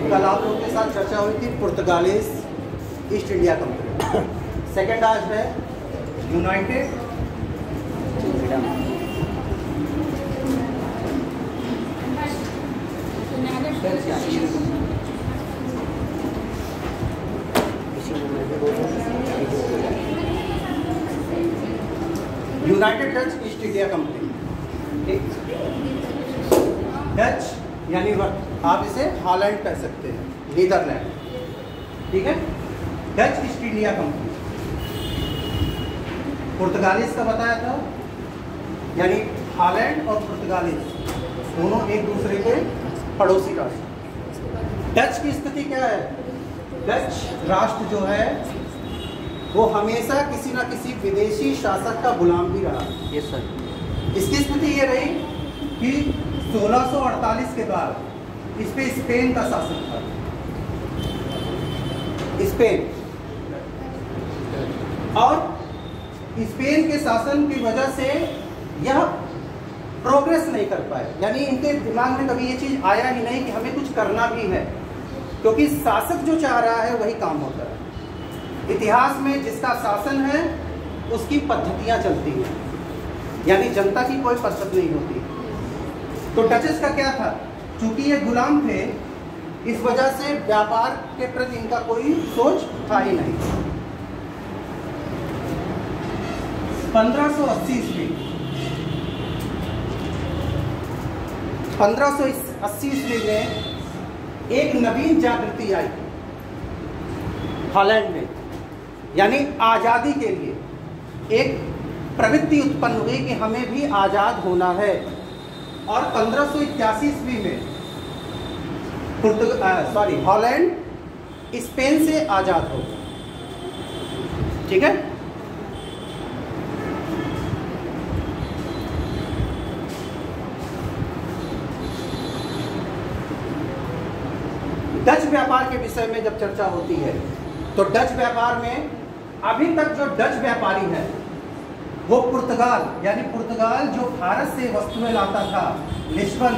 कल आप लोगों के साथ चर्चा हुई थी पुर्तगालीज ईस्ट इंडिया कंपनी। सेकंड आज है United United Dutch east India company. ठीक, डच यानी आप इसे हॉलैंड कह सकते हैं, नीदरलैंड। ठीक है, डच ईस्ट इंडिया कंपनी। पुर्तगालीज का बताया था, यानी हॉलैंड और पुर्तगालीज दोनों एक दूसरे के पड़ोसी राष्ट्र। डच की स्थिति क्या है? डच राष्ट्र जो है वो हमेशा किसी ना किसी विदेशी शासक का गुलाम भी रहा। Yes sir. इसकी स्थिति ये रही कि 1648 के बाद इस पे स्पेन का शासन था। स्पेन, और स्पेन के शासन की वजह से यह प्रोग्रेस नहीं कर पाए, यानी इनके दिमाग में कभी ये चीज आया ही नहीं कि हमें कुछ करना भी है, क्योंकि शासक जो चाह रहा है वही काम होता है। इतिहास में जिसका शासन है उसकी पद्धतियां चलती हैं, यानी जनता की कोई पद्धति नहीं होती। तो डचेस का क्या था, चूंकि ये गुलाम थे, इस वजह से व्यापार के प्रति इनका कोई सोच था ही नहीं। 1580 ईस्वी 1580 ईस्वी में एक नवीन जागृति आई हॉलैंड में, यानी आज़ादी के लिए एक प्रवृत्ति उत्पन्न हुई कि हमें भी आज़ाद होना है। और 1581 ईस्वी में हॉलैंड स्पेन से आज़ाद हो। ठीक है, डच व्यापार के विषय में जब चर्चा होती है तो डच व्यापार में अभी तक जो डच व्यापारी है वो पुर्तगाल, यानी पुर्तगाल जो भारत से वस्तुएं लाता था, लिस्बन,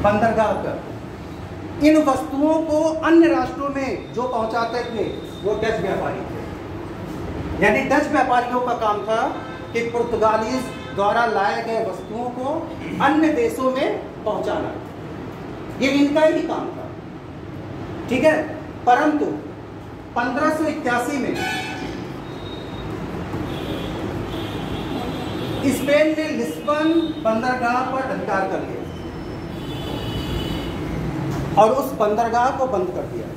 बंदरगाह पर, इन वस्तुओं को अन्य राष्ट्रों में जो पहुंचाते थे वो डच व्यापारी थे। यानी डच व्यापारियों का काम था कि पुर्तगालीज द्वारा लाए गए वस्तुओं को अन्य देशों में पहुंचाना, ये इनका ही काम था। ठीक है, परंतु 1581 में स्पेन ने लिस्बन बंदरगाह पर अधिकार कर लिया और उस बंदरगाह को बंद कर दिया,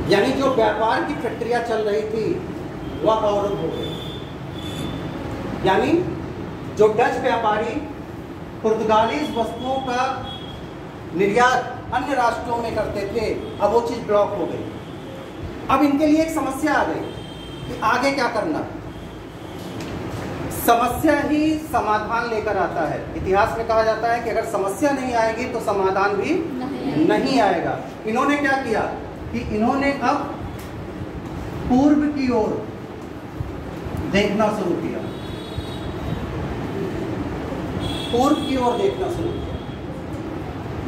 यानी जो व्यापार की प्रक्रिया चल रही थी वह अवरुद्ध हो गई। यानी जो डच व्यापारी पुर्तगालीज वस्तुओं का निर्यात अन्य राष्ट्रों में करते थे, अब वो चीज ब्लॉक हो गई। अब इनके लिए एक समस्या आ गई कि आगे क्या करना। समस्या ही समाधान लेकर आता है। इतिहास में कहा जाता है कि अगर समस्या नहीं आएगी तो समाधान भी नहीं आएगा। इन्होंने क्या किया कि इन्होंने अब पूर्व की ओर देखना शुरू किया, पूर्व की ओर देखना शुरू किया।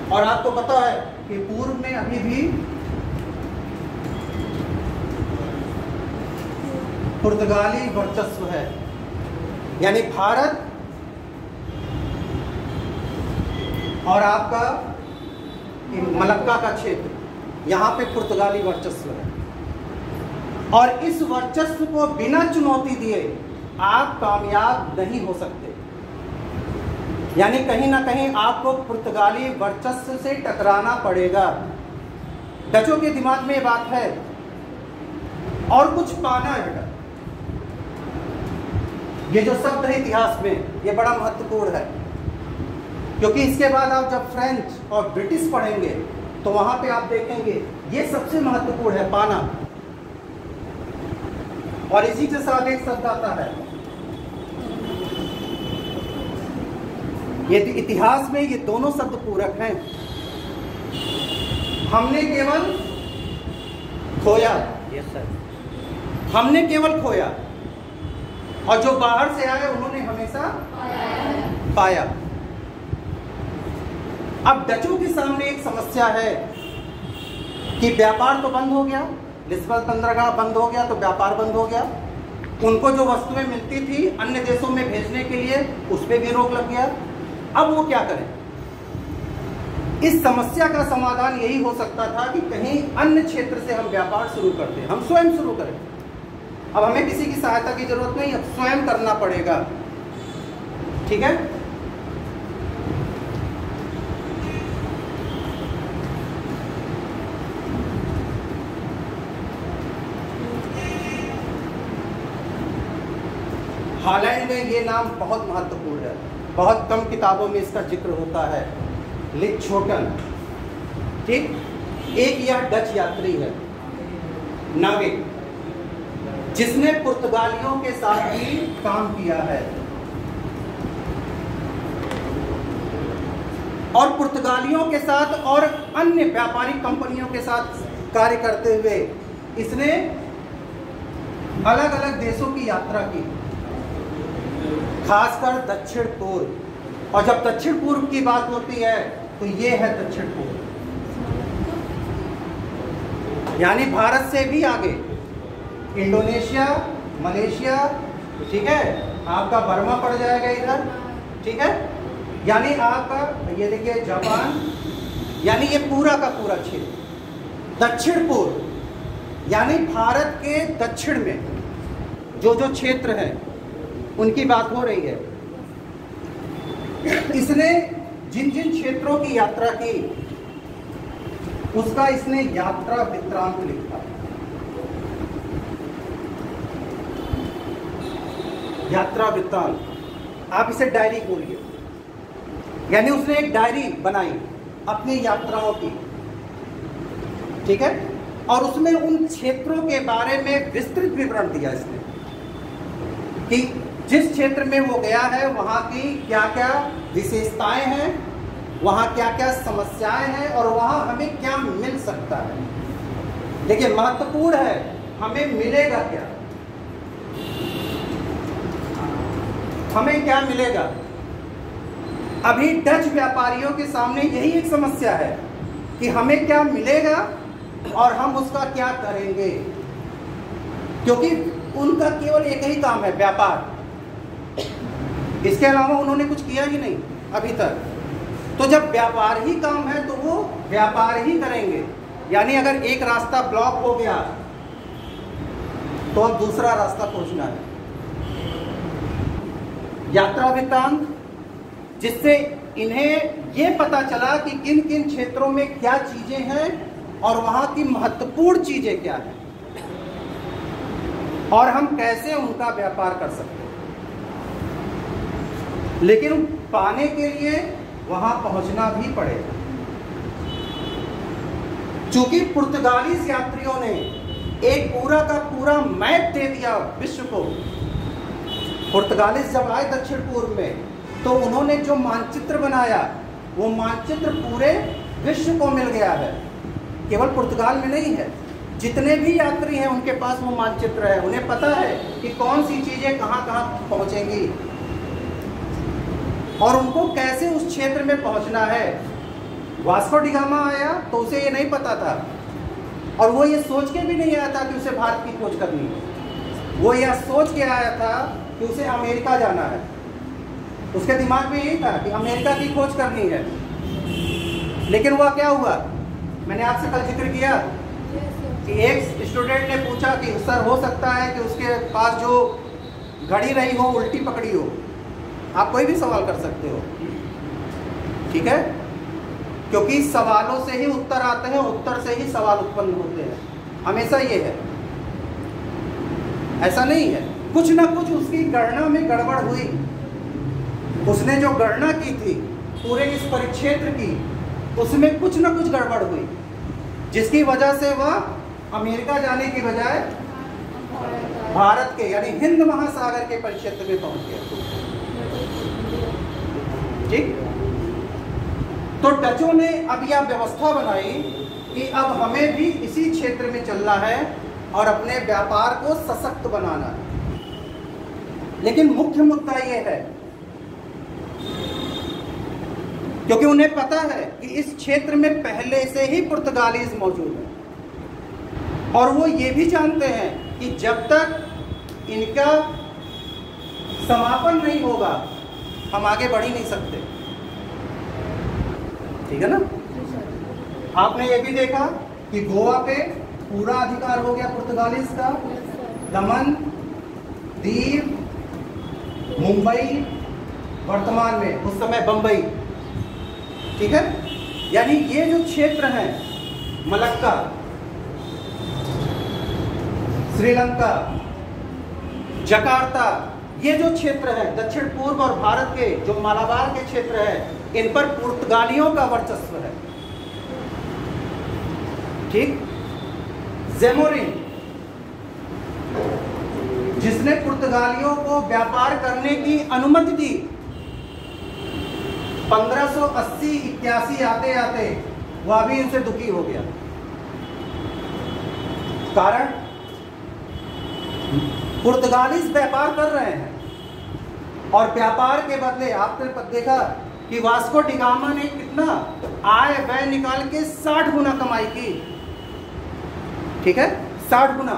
और आपको पता है कि पूर्व में अभी भी पुर्तगाली वर्चस्व है, यानी भारत और आपका मलक्का का क्षेत्र, यहाँ पे पुर्तगाली वर्चस्व है। और इस वर्चस्व को बिना चुनौती दिए आप कामयाब नहीं हो सकते, यानी कहीं ना कहीं आपको पुर्तगाली वर्चस्व से टकराना पड़ेगा। डचों के दिमाग में ये बात है और कुछ पाना है बेटा। ये जो शब्द है इतिहास में ये बड़ा महत्वपूर्ण है, क्योंकि इसके बाद आप जब फ्रेंच और ब्रिटिश पढ़ेंगे तो वहां पे आप देखेंगे ये सबसे महत्वपूर्ण है, पाना। और इसी के साथ एक शब्द आता है, ये इतिहास में ये दोनों शब्द पूरक हैं। हमने केवल खोया, यस सर, हमने केवल खोया और जो बाहर से आए उन्होंने हमेशा पाया। अब डचों के सामने एक समस्या है कि व्यापार तो बंद हो गया, लिस्बन बंदरगाह बंद हो गया तो व्यापार बंद हो गया। उनको जो वस्तुएं मिलती थी अन्य देशों में भेजने के लिए, उस पर भी रोक लग गया। अब वो क्या करें? इस समस्या का समाधान यही हो सकता था कि कहीं अन्य क्षेत्र से हम व्यापार शुरू करते, हम स्वयं शुरू करें। अब हमें किसी की सहायता की जरूरत नहीं, अब स्वयं करना पड़ेगा। ठीक है। हॉलैंड में ये नाम बहुत महत्वपूर्ण है, बहुत कम किताबों में इसका जिक्र होता है, लिच्छोटन। ठीक, एक यह डच यात्री है, नाविक, जिसने पुर्तगालियों के साथ भी काम किया है और पुर्तगालियों के साथ और अन्य व्यापारिक कंपनियों के साथ कार्य करते हुए इसने अलग अलग देशों की यात्रा की, खासकर दक्षिण पूर्व। और जब दक्षिण पूर्व की बात होती है तो ये है दक्षिण पूर्व, यानी भारत से भी आगे इंडोनेशिया, मलेशिया, ठीक है, आपका बर्मा पड़ जाएगा इधर, ठीक है, यानी आपका ये देखिए जापान, यानी ये पूरा का पूरा क्षेत्र दक्षिण पूर्व, यानी भारत के दक्षिण में जो जो क्षेत्र है उनकी बात हो रही है। इसने जिन जिन क्षेत्रों की यात्रा की उसका इसने यात्रा वृत्तांत लिखा। यात्रा वृत्तांत, आप इसे डायरी बोलिए, यानी उसने एक डायरी बनाई अपनी यात्राओं की, ठीक है, और उसमें उन क्षेत्रों के बारे में विस्तृत विवरण दिया इसने कि जिस क्षेत्र में वो गया है वहाँ की क्या क्या विशेषताएं हैं, वहाँ क्या क्या समस्याएं हैं और वहाँ हमें क्या मिल सकता है। देखिए महत्वपूर्ण है, हमें मिलेगा क्या, हमें क्या मिलेगा। अभी डच व्यापारियों के सामने यही एक समस्या है कि हमें क्या मिलेगा और हम उसका क्या करेंगे, क्योंकि उनका केवल एक ही काम है, व्यापार। इसके अलावा उन्होंने कुछ किया ही नहीं अभी तक। तो जब व्यापार ही काम है तो वो व्यापार ही करेंगे, यानी अगर एक रास्ता ब्लॉक हो गया तो अब दूसरा रास्ता खोजना है। यात्रा वृत्तांत, जिससे इन्हें ये पता चला कि किन किन क्षेत्रों में क्या चीजें हैं और वहां की महत्वपूर्ण चीजें क्या हैं और हम कैसे उनका व्यापार कर सकते हैं। लेकिन पाने के लिए वहां पहुंचना भी पड़ेगा, चूंकि पुर्तगाली यात्रियों ने एक पूरा का पूरा मैप दे दिया विश्व को। पुर्तगालिस जब आए दक्षिण पूर्व में तो उन्होंने जो मानचित्र बनाया वो मानचित्र पूरे विश्व को मिल गया है, केवल पुर्तगाल में नहीं है। जितने भी यात्री हैं उनके पास वो मानचित्र है, उन्हें पता है कि कौन सी चीजें कहाँ कहाँ पहुंचेंगी और उनको कैसे उस क्षेत्र में पहुंचना है। वास्को डी गामा आया तो उसे ये नहीं पता था और वो ये सोच के भी नहीं आया था कि उसे भारत की खोज करनी है। वो यह सोच के आया था कि उसे अमेरिका जाना है, उसके दिमाग में यही था कि अमेरिका की खोज करनी है। लेकिन वह क्या हुआ, मैंने आपसे कल जिक्र किया कि एक स्टूडेंट ने पूछा कि सर हो सकता है कि उसके पास जो घड़ी रही हो उल्टी पकड़ी हो। आप कोई भी सवाल कर सकते हो, ठीक है, क्योंकि सवालों से ही उत्तर आते हैं, उत्तर से ही सवाल उत्पन्न होते हैं, हमेशा ये है, ऐसा नहीं है। कुछ ना कुछ उसकी गणना में गड़बड़ हुई, उसने जो गणना की थी पूरे इस परिक्षेत्र की, उसमें कुछ ना कुछ गड़बड़ हुई, जिसकी वजह से वह अमेरिका जाने की बजाय भारत के यानी हिंद महासागर के परिक्षेत्र में पहुंच गया। ठीक, तो डचों ने अब यह व्यवस्था बनाई कि अब हमें भी इसी क्षेत्र में चलना है और अपने व्यापार को सशक्त बनाना है। लेकिन मुख्य मुद्दा यह है क्योंकि उन्हें पता है कि इस क्षेत्र में पहले से ही पुर्तगालीज मौजूद हैं और वो ये भी जानते हैं कि जब तक इनका समापन नहीं होगा हम आगे बढ़ ही नहीं सकते। ठीक है ना? आपने ये भी देखा कि गोवा पे पूरा अधिकार हो गया पुर्तगालीज का, दमन, दीव, मुंबई, वर्तमान में उस समय बंबई। ठीक है, यानी ये जो क्षेत्र हैं मलक्का, श्रीलंका, जकार्ता, ये जो क्षेत्र है दक्षिण पूर्व और भारत के जो मालाबार के क्षेत्र है, इन पर पुर्तगालियों का वर्चस्व है। ठीक, ज़ेमोरिन जिसने पुर्तगालियों को व्यापार करने की अनुमति दी, 1580-81 आते आते वह भी इनसे दुखी हो गया। कारण पुर्तगालीज व्यापार कर रहे हैं और व्यापार के बदले आपने देखा कि वास्को डिगामा ने कितना आय व्यय निकाल के 60 गुना कमाई की। ठीक है, 60 गुना।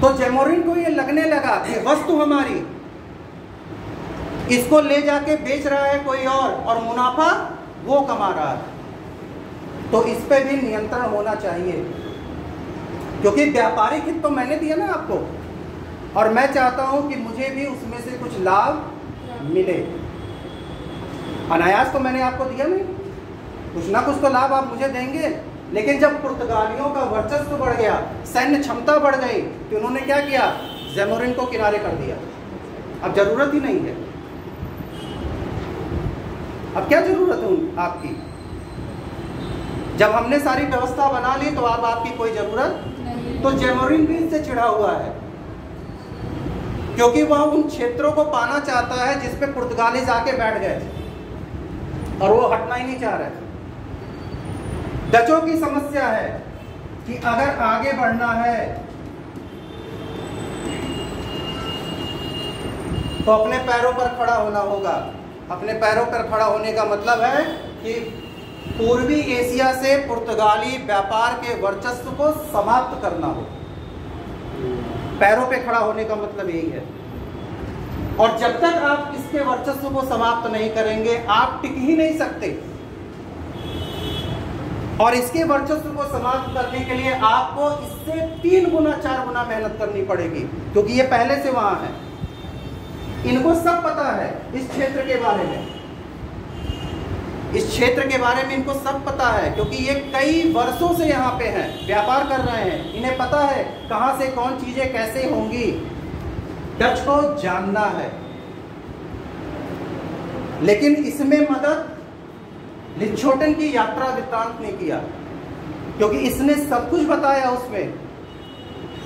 तो ज़ेमोरिन को ये लगने लगा कि वस्तु हमारी, इसको ले जाके बेच रहा है कोई और मुनाफा वो कमा रहा है, तो इस पे भी नियंत्रण होना चाहिए, क्योंकि व्यापारिक हित तो मैंने दिया ना आपको, और मैं चाहता हूं कि मुझे भी उसमें से कुछ लाभ मिले। अनायास तो मैंने आपको दिया नहीं, कुछ ना कुछ तो लाभ आप मुझे देंगे। लेकिन जब पुर्तगालियों का वर्चस्व बढ़ गया, सैन्य क्षमता बढ़ गई, तो उन्होंने क्या किया? ज़ेमोरिन को किनारे कर दिया। अब जरूरत ही नहीं है। अब क्या जरूरत है आपकी? जब हमने सारी व्यवस्था बना ली तो अब आपकी कोई जरूरत नहीं। तो ज़ेमोरिन भी इससे चिढ़ा हुआ है, क्योंकि वह उन क्षेत्रों को पाना चाहता है जिस पे पुर्तगालीज आके बैठ गए थे और वो हटना ही नहीं चाह रहे थे। डचों की समस्या है कि अगर आगे बढ़ना है तो अपने पैरों पर खड़ा होना होगा। अपने पैरों पर खड़ा होने का मतलब है कि पूर्वी एशिया से पुर्तगाली व्यापार के वर्चस्व को समाप्त करना हो। पैरों पे खड़ा होने का मतलब यही है। और जब तक आप इसके वर्चस्व को समाप्त नहीं करेंगे आप टिक ही नहीं सकते। और इसके वर्चस्व को समाप्त करने के लिए आपको इससे 3 गुना 4 गुना मेहनत करनी पड़ेगी, क्योंकि ये पहले से वहां है। इनको सब पता है इस क्षेत्र के बारे में, इस क्षेत्र के बारे में इनको सब पता है, क्योंकि ये कई वर्षों से यहाँ पे हैं, व्यापार कर रहे हैं। इन्हें पता है कहाँ से कौन चीजें कैसे होंगी। डच को जानना है, लेकिन इसमें मदद लिच्छोटन की यात्रा वृत्तांत ने किया, क्योंकि इसने सब कुछ बताया उसमें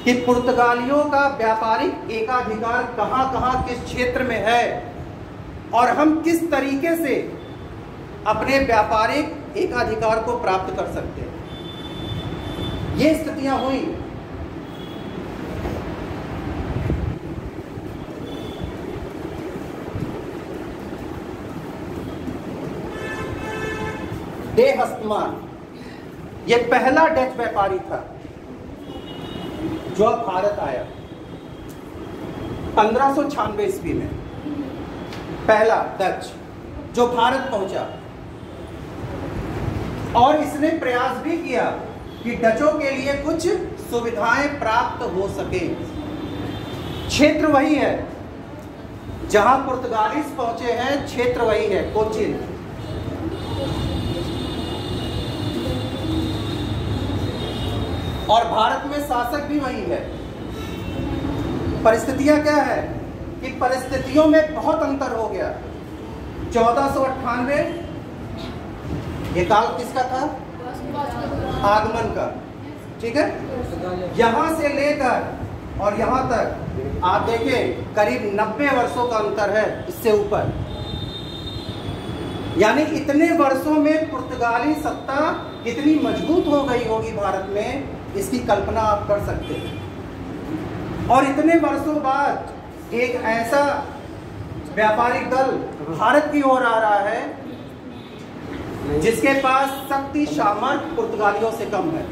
कि पुर्तगालियों का व्यापारिक एकाधिकार कहां कहां किस क्षेत्र में है और हम किस तरीके से अपने व्यापारिक एकाधिकार को प्राप्त कर सकते हैं। ये स्थितियां हुई। डे हस्टमान ये पहला डच व्यापारी था जो भारत आया 1596 ईस्वी में। पहला डच जो भारत पहुंचा, और इसने प्रयास भी किया कि डचों के लिए कुछ सुविधाएं प्राप्त हो सके। क्षेत्र वही है जहां पुर्तगालीज पहुंचे हैं, क्षेत्र वही है, कोचिन। और भारत में शासक भी वही है। परिस्थितियां क्या है कि परिस्थितियों में बहुत अंतर हो गया। 1498 ये काल किसका था? आगमन का। ठीक है, यहां से लेकर और यहां तक आप देखें करीब 90 वर्षों का अंतर है, इससे ऊपर। यानी इतने वर्षों में पुर्तगाली सत्ता कितनी मजबूत हो गई होगी भारत में, इसकी कल्पना आप कर सकते हैं। और इतने वर्षों बाद एक ऐसा व्यापारिक दल भारत की ओर आ रहा है जिसके पास शक्ति सामर्थ्य पुर्तगालियों से कम है,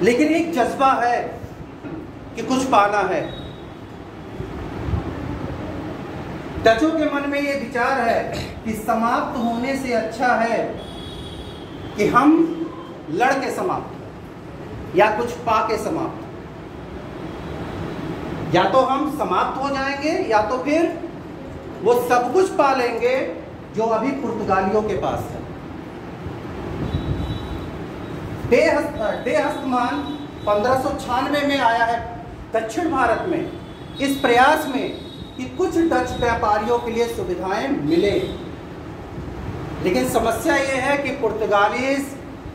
लेकिन एक जज्बा है कि कुछ पाना है। डचों के मन में यह विचार है कि समाप्त होने से अच्छा है कि हम लड़ के समाप्त या कुछ पा के समाप्त। या तो हम समाप्त हो जाएंगे या तो फिर वो सब कुछ पा लेंगे जो अभी पुर्तगालियों के पास है। डे हस्तमान 1596 में आया है दक्षिण भारत में, इस प्रयास में कि कुछ डच व्यापारियों के लिए सुविधाएं मिले। लेकिन समस्या यह है कि पुर्तगालीज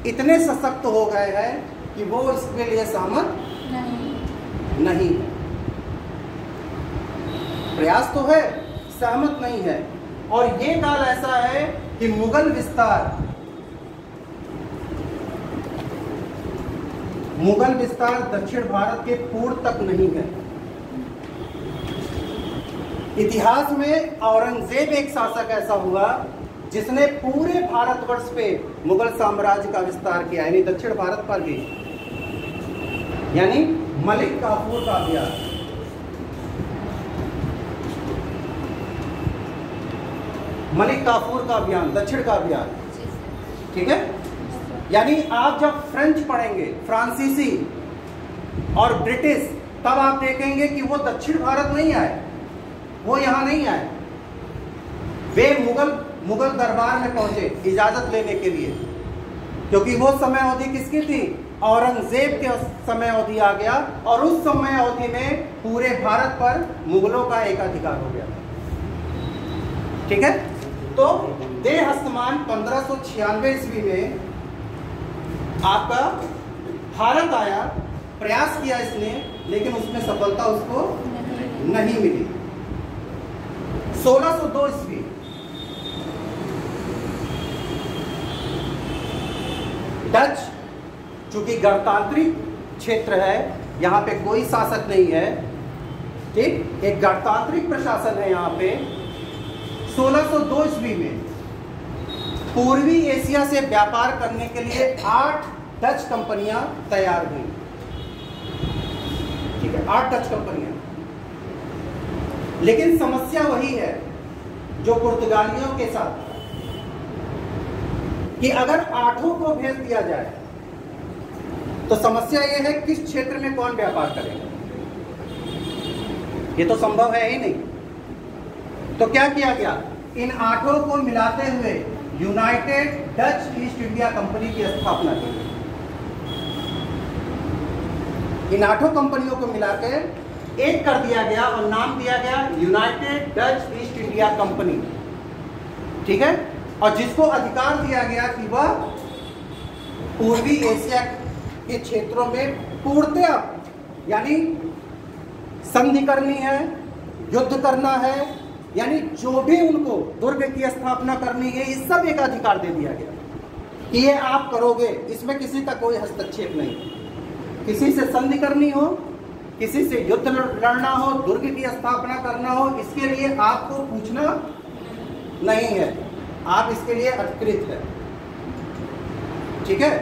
इतने सशक्त हो गए हैं कि वो इसके लिए सहमत नहीं है। प्रयास तो है, सहमत नहीं है। और ये काल ऐसा है कि मुगल विस्तार दक्षिण भारत के पूर्व तक नहीं है। इतिहास में औरंगजेब एक शासक ऐसा हुआ जिसने पूरे भारतवर्ष पे मुगल साम्राज्य का विस्तार किया, यानी दक्षिण भारत पर भी, यानी मलिक काफूर का अभियान। मलिक काफूर का अभियान, दक्षिण का अभियान, ठीक है। यानी आप जब फ्रेंच पढ़ेंगे, फ्रांसीसी और ब्रिटिश, तब आप देखेंगे कि वो दक्षिण भारत नहीं आए, वो यहां नहीं आए। वे मुगल दरबार में पहुंचे इजाजत लेने के लिए, क्योंकि वो समय अवधि किसकी थी? औरंगजेब के समय अवधि आ गया, और उस समय अवधि में पूरे भारत पर मुगलों का एकाधिकार हो गया, ठीक है। तो दे हस्तमान 1596 ईस्वी में आपका भारत आया, प्रयास किया इसने, लेकिन उसमें सफलता उसको नहीं मिली। 1602 ईस्वी डच, चूंकि गणतांत्रिक क्षेत्र है, यहां पे कोई शासक नहीं है, ठीक, एक गणतांत्रिक प्रशासन है यहां पे। 1602 ईस्वी में पूर्वी एशिया से व्यापार करने के लिए 8 डच कंपनियां तैयार हुई, ठीक है, 8 डच कंपनियां। लेकिन समस्या वही है जो पुर्तगालियों के साथ, कि अगर 8 को भेज दिया जाए तो समस्या यह है किस क्षेत्र में कौन व्यापार करेगा, ये तो संभव है ही नहीं। तो क्या किया गया? इन 8 को मिलाते हुए United Dutch east India company की स्थापना की। इन 8 कंपनियों को मिलाकर एक कर दिया गया और नाम दिया गया United Dutch east India company, ठीक है। और जिसको अधिकार दिया गया कि वह पूर्वी एशिया के क्षेत्रों में पूर्णतया, यानी संधि करनी है, युद्ध करना है, यानी जो भी उनको दुर्ग की स्थापना करनी है, इस सब एक अधिकार दे दिया गया कि ये आप करोगे, इसमें किसी का कोई हस्तक्षेप नहीं। किसी से संधि करनी हो, किसी से युद्ध लड़ना हो, दुर्ग की स्थापना करना हो, इसके लिए आपको पूछना नहीं है, आप इसके लिए अधिकृत है, ठीक है।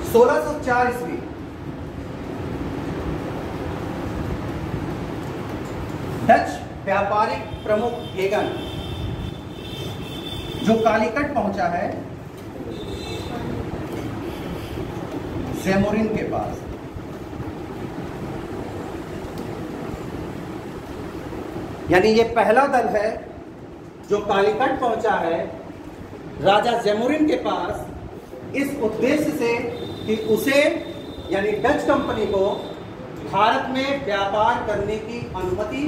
1604 ईस्वी डच व्यापारिक प्रमुख हेगन, जो कालीकट पहुंचा है ज़ेमुरिन के पास, यानी ये पहला दल है जो कालीकट पहुंचा है राजा ज़ेमुरिन के पास, इस उद्देश्य से कि उसे, यानी डच कंपनी को भारत में व्यापार करने की अनुमति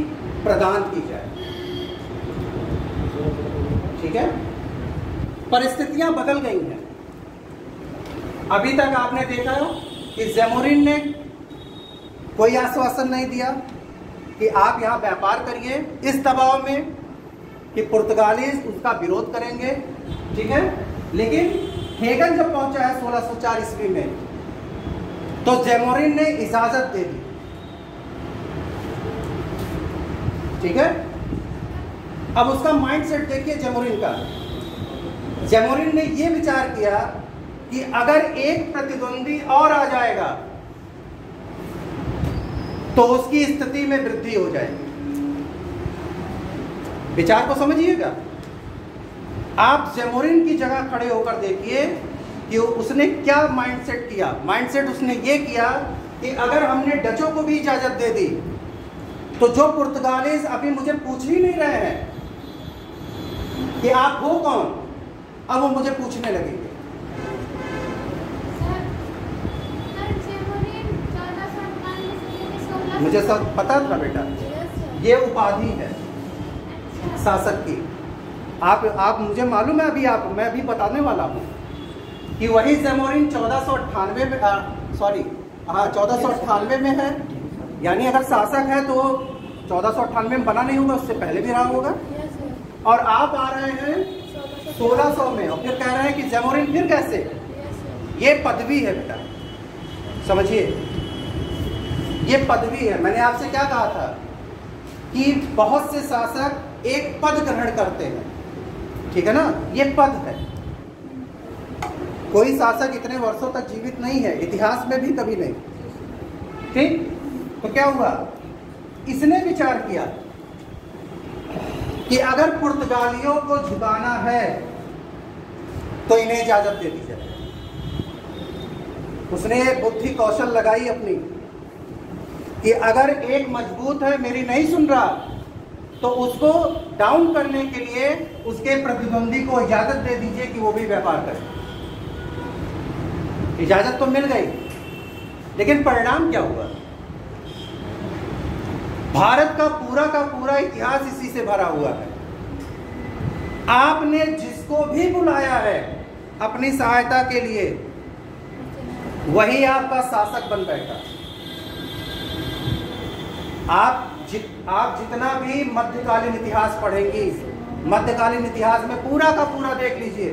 प्रदान की जाए, ठीक है। परिस्थितियां बदल गई हैं। अभी तक आपने देखा कि ज़ेमुरिन ने कोई आश्वासन नहीं दिया कि आप यहां व्यापार करिए, इस दबाव में कि पुर्तगालीज उसका विरोध करेंगे, ठीक है। लेकिन हेगन जब पहुंचा है 1604 ईस्वी में, तो ज़ेमुरिन ने इजाजत दे दी, ठीक है। अब उसका माइंडसेट देखिए जैमोरिन का। जैमोरिन ने यह विचार किया कि अगर एक प्रतिद्वंदी और आ जाएगा तो उसकी स्थिति में वृद्धि हो जाएगी। विचार को समझिएगा। आप जैमोरिन की जगह खड़े होकर देखिए कि उसने क्या माइंडसेट किया। माइंडसेट उसने ये किया कि अगर हमने डचों को भी इजाजत दे दी तो जो पुर्तगालीज अभी मुझे पूछ ही नहीं रहे हैं कि आप हो कौन, अब वो मुझे पूछने लगेंगे। मुझे सब पता था बेटा, ये उपाधि है शासक की। आप मुझे मालूम है, मैं अभी बताने वाला हूँ कि वही जैमोरिन 1498 में 1498 में है। यानी अगर शासक है तो 1498 में बना नहीं होगा, उससे पहले भी रहा होगा। और आप आ रहे हैं 1600 में और फिर कह रहे हैं कि जैमोरिन फिर कैसे। ये पदवी है बेटा, समझिए, ये पदवी है। मैंने आपसे क्या कहा था कि बहुत से शासक एक पद ग्रहण करते हैं, ठीक है ना, ये पद है। कोई शासक इतने वर्षों तक जीवित नहीं है, इतिहास में भी कभी नहीं, ठीक। तो क्या हुआ, इसने विचार किया कि अगर पुर्तगालियों को झुकाना है तो इन्हें इजाजत दे दी जाए। उसने बुद्धि कौशल लगाई अपनी कि अगर एक मजबूत है, मेरी नहीं सुन रहा, तो उसको डाउन करने के लिए उसके प्रतिद्वंदी को इजाजत दे दीजिए कि वो भी व्यापार करे। इजाजत तो मिल गई, लेकिन परिणाम क्या हुआ। भारत का पूरा इतिहास इसी से भरा हुआ है। आपने जिसको भी बुलाया है अपनी सहायता के लिए, वही आपका शासक बन बैठा। आप जितना भी मध्यकालीन इतिहास पढ़ेंगी, मध्यकालीन इतिहास में पूरा का पूरा देख लीजिए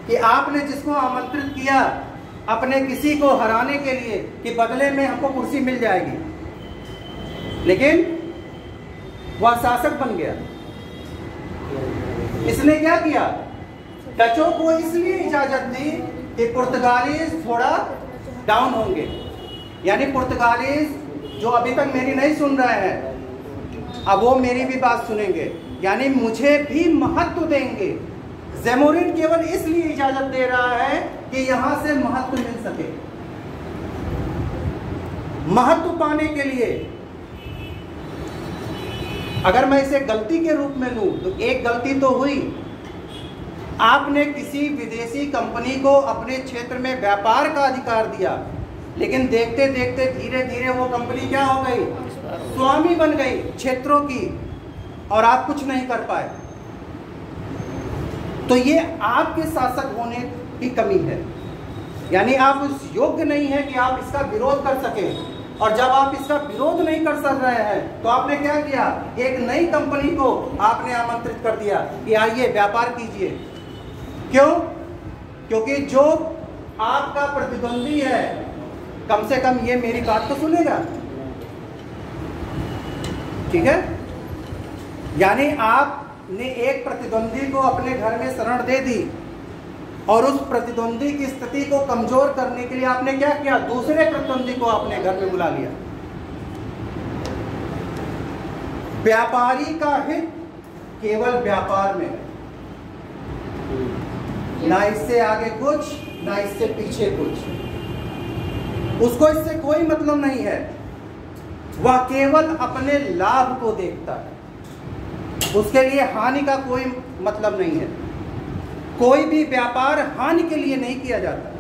कि आपने जिसको आमंत्रित किया अपने किसी को हराने के लिए कि बदले में हमको कुर्सी मिल जाएगी, लेकिन वह शासक बन गया। इसने क्या किया, डचों को इसलिए इजाजत दी कि पुर्तगालीज थोड़ा डाउन होंगे, यानी पुर्तगालीज जो अभी तक मेरी नहीं सुन रहे हैं अब वो मेरी भी बात सुनेंगे, यानी मुझे भी महत्व देंगे। जैमोरिन केवल इसलिए इजाजत दे रहा है कि यहां से महत्व मिल सके। महत्व पाने के लिए अगर मैं इसे गलती के रूप में लूं तो एक गलती तो हुई, आपने किसी विदेशी कंपनी को अपने क्षेत्र में व्यापार का अधिकार दिया, लेकिन देखते देखते धीरे धीरे वो कंपनी क्या हो गई, स्वामी बन गई क्षेत्रों की, और आप कुछ नहीं कर पाए। तो ये आपके शासक होने की कमी है, यानी आप उस योग्य नहीं है कि आप इसका विरोध कर सकें। और जब आप इसका विरोध नहीं कर सक रहे हैं तो आपने क्या किया, एक नई कंपनी को आपने आमंत्रित कर दिया कि आइए व्यापार कीजिए। क्यों? क्योंकि जो आपका प्रतिद्वंदी है कम से कम ये मेरी बात तो सुनेगा, ठीक है। यानी आपने एक प्रतिद्वंदी को अपने घर में शरण दे दी और उस प्रतिद्वंदी की स्थिति को कमजोर करने के लिए आपने क्या किया, दूसरे प्रतिद्वंदी को अपने घर में बुला लिया। व्यापारी का हित केवल व्यापार में है, ना इससे आगे कुछ, ना इससे पीछे कुछ। उसको इससे कोई मतलब नहीं है, वह केवल अपने लाभ को देखता है, उसके लिए हानि का कोई मतलब नहीं है। कोई भी व्यापार हानि के लिए नहीं किया जाता,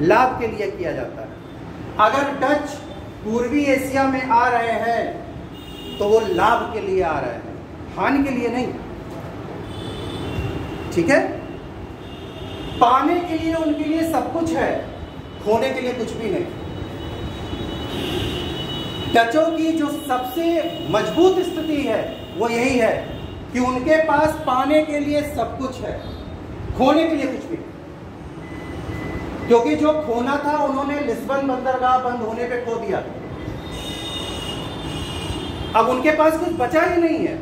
लाभ के लिए किया जाता है। अगर डच पूर्वी एशिया में आ रहे हैं तो वो लाभ के लिए आ रहे हैं, हानि के लिए नहीं, ठीक है। पाने के लिए उनके लिए सब कुछ है, खोने के लिए कुछ भी नहीं। डचों की जो सबसे मजबूत स्थिति है वो यही है कि उनके पास पाने के लिए सब कुछ है, खोने के लिए कुछ भी। क्योंकि जो खोना था उन्होंने लिस्बन बंदरगाह बंद होने पे खो दिया, अब उनके पास कुछ बचा ही नहीं है।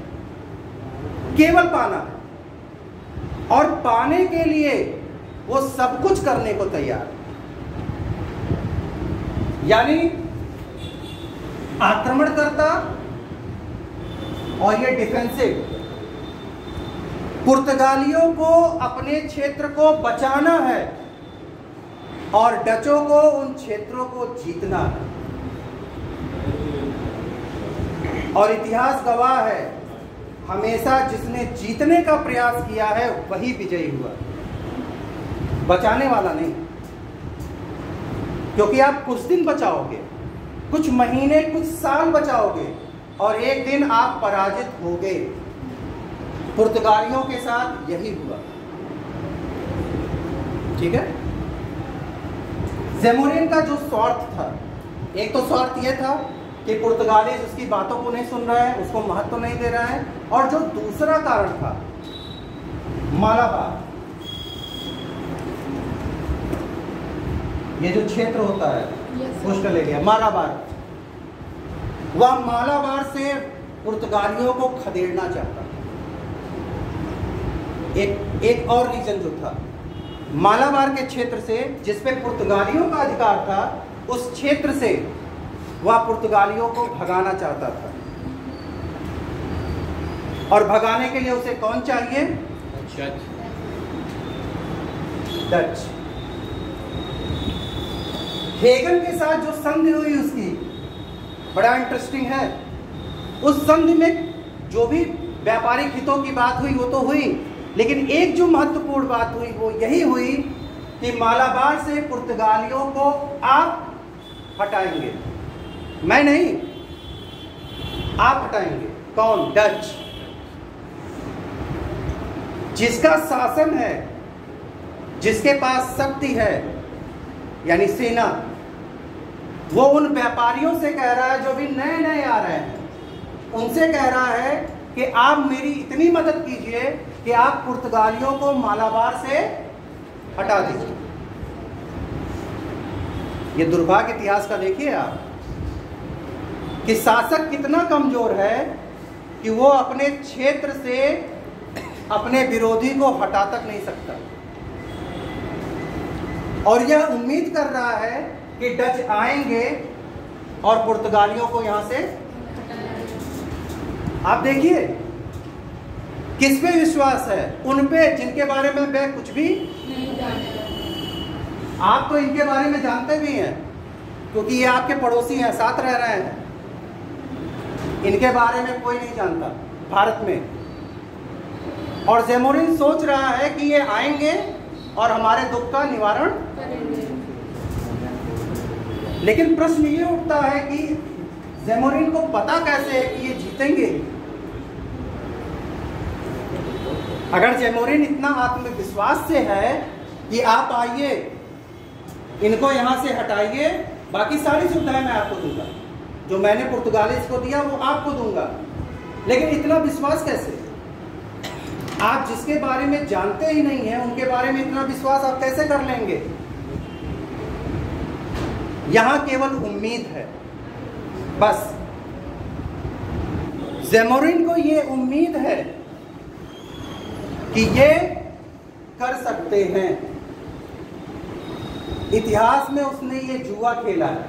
केवल पाना है, और पाने के लिए वो सब कुछ करने को तैयार है। यानी आक्रमणकर्ता और ये डिफेंसिव। पुर्तगालियों को अपने क्षेत्र को बचाना है और डचों को उन क्षेत्रों को जीतना है। और इतिहास गवाह है, हमेशा जिसने जीतने का प्रयास किया है वही विजयी हुआ, बचाने वाला नहीं। क्योंकि आप कुछ दिन बचाओगे, कुछ महीने, कुछ साल बचाओगे और एक दिन आप पराजित होगे। पुर्तगालियों के साथ यही हुआ। ठीक है। ज़ेमुरिन का जो स्वार्थ था, एक तो स्वार्थ यह था कि पुर्तगाली उसकी बातों को नहीं सुन रहा है, उसको महत्व नहीं दे रहा है, और जो दूसरा कारण था मालाबार, ये जो क्षेत्र होता है कोस्टल एरिया, मालाबार, वह मालाबार से पुर्तगालियों को खदेड़ना चाहता था। एक और रीजन जो था मालाबार के क्षेत्र से, जिस पे पुर्तगालियों का अधिकार था, उस क्षेत्र से वह पुर्तगालियों को भगाना चाहता था। और भगाने के लिए उसे कौन चाहिए? डच। हेगन के साथ जो संधि हुई उसकी बड़ा इंटरेस्टिंग है। उस संधि में जो भी व्यापारिक हितों की बात हुई वो तो हुई, लेकिन एक जो महत्वपूर्ण बात हुई वो यही हुई कि मालाबार से पुर्तगालियों को आप हटाएंगे, मैं नहीं, आप हटाएंगे। कौन? डच। जिसका शासन है, जिसके पास शक्ति है, यानी सेना, वो उन व्यापारियों से कह रहा है जो भी नए नए आ रहे हैं, उनसे कह रहा है कि आप मेरी इतनी मदद कीजिए कि आप पुर्तगालियों को मालाबार से हटा दीजिए। ये दुर्भाग्य इतिहास का देखिए आप कि शासक कितना कमजोर है कि वो अपने क्षेत्र से अपने विरोधी को हटा तक नहीं सकता, और यह उम्मीद कर रहा है कि डच आएंगे और पुर्तगालियों को यहां से। आप देखिए किस पे विश्वास है? उन पे जिनके बारे में वे कुछ भी नहीं जानते। आप तो इनके बारे में जानते भी हैं क्योंकि ये आपके पड़ोसी हैं, साथ रह रहे हैं। इनके बारे में कोई नहीं जानता भारत में। और ज़ेमुरिन सोच रहा है कि ये आएंगे और हमारे दुख का निवारण करेंगे। लेकिन प्रश्न ये उठता है कि ज़ेमुरिन को पता कैसे है कि ये जीतेंगे? अगर ज़ेमुरिन इतना आत्मविश्वास से है कि आप आइए, इनको यहां से हटाइए, बाकी सारी सुविधाएं मैं आपको दूंगा, जो मैंने पुर्तगालीज को दिया वो आपको दूंगा, लेकिन इतना विश्वास कैसे? आप जिसके बारे में जानते ही नहीं है उनके बारे में इतना विश्वास आप कैसे कर लेंगे? यहां केवल उम्मीद है बस। ज़ेमुरिन को ये उम्मीद है कि ये कर सकते हैं। इतिहास में उसने ये जुआ खेला है।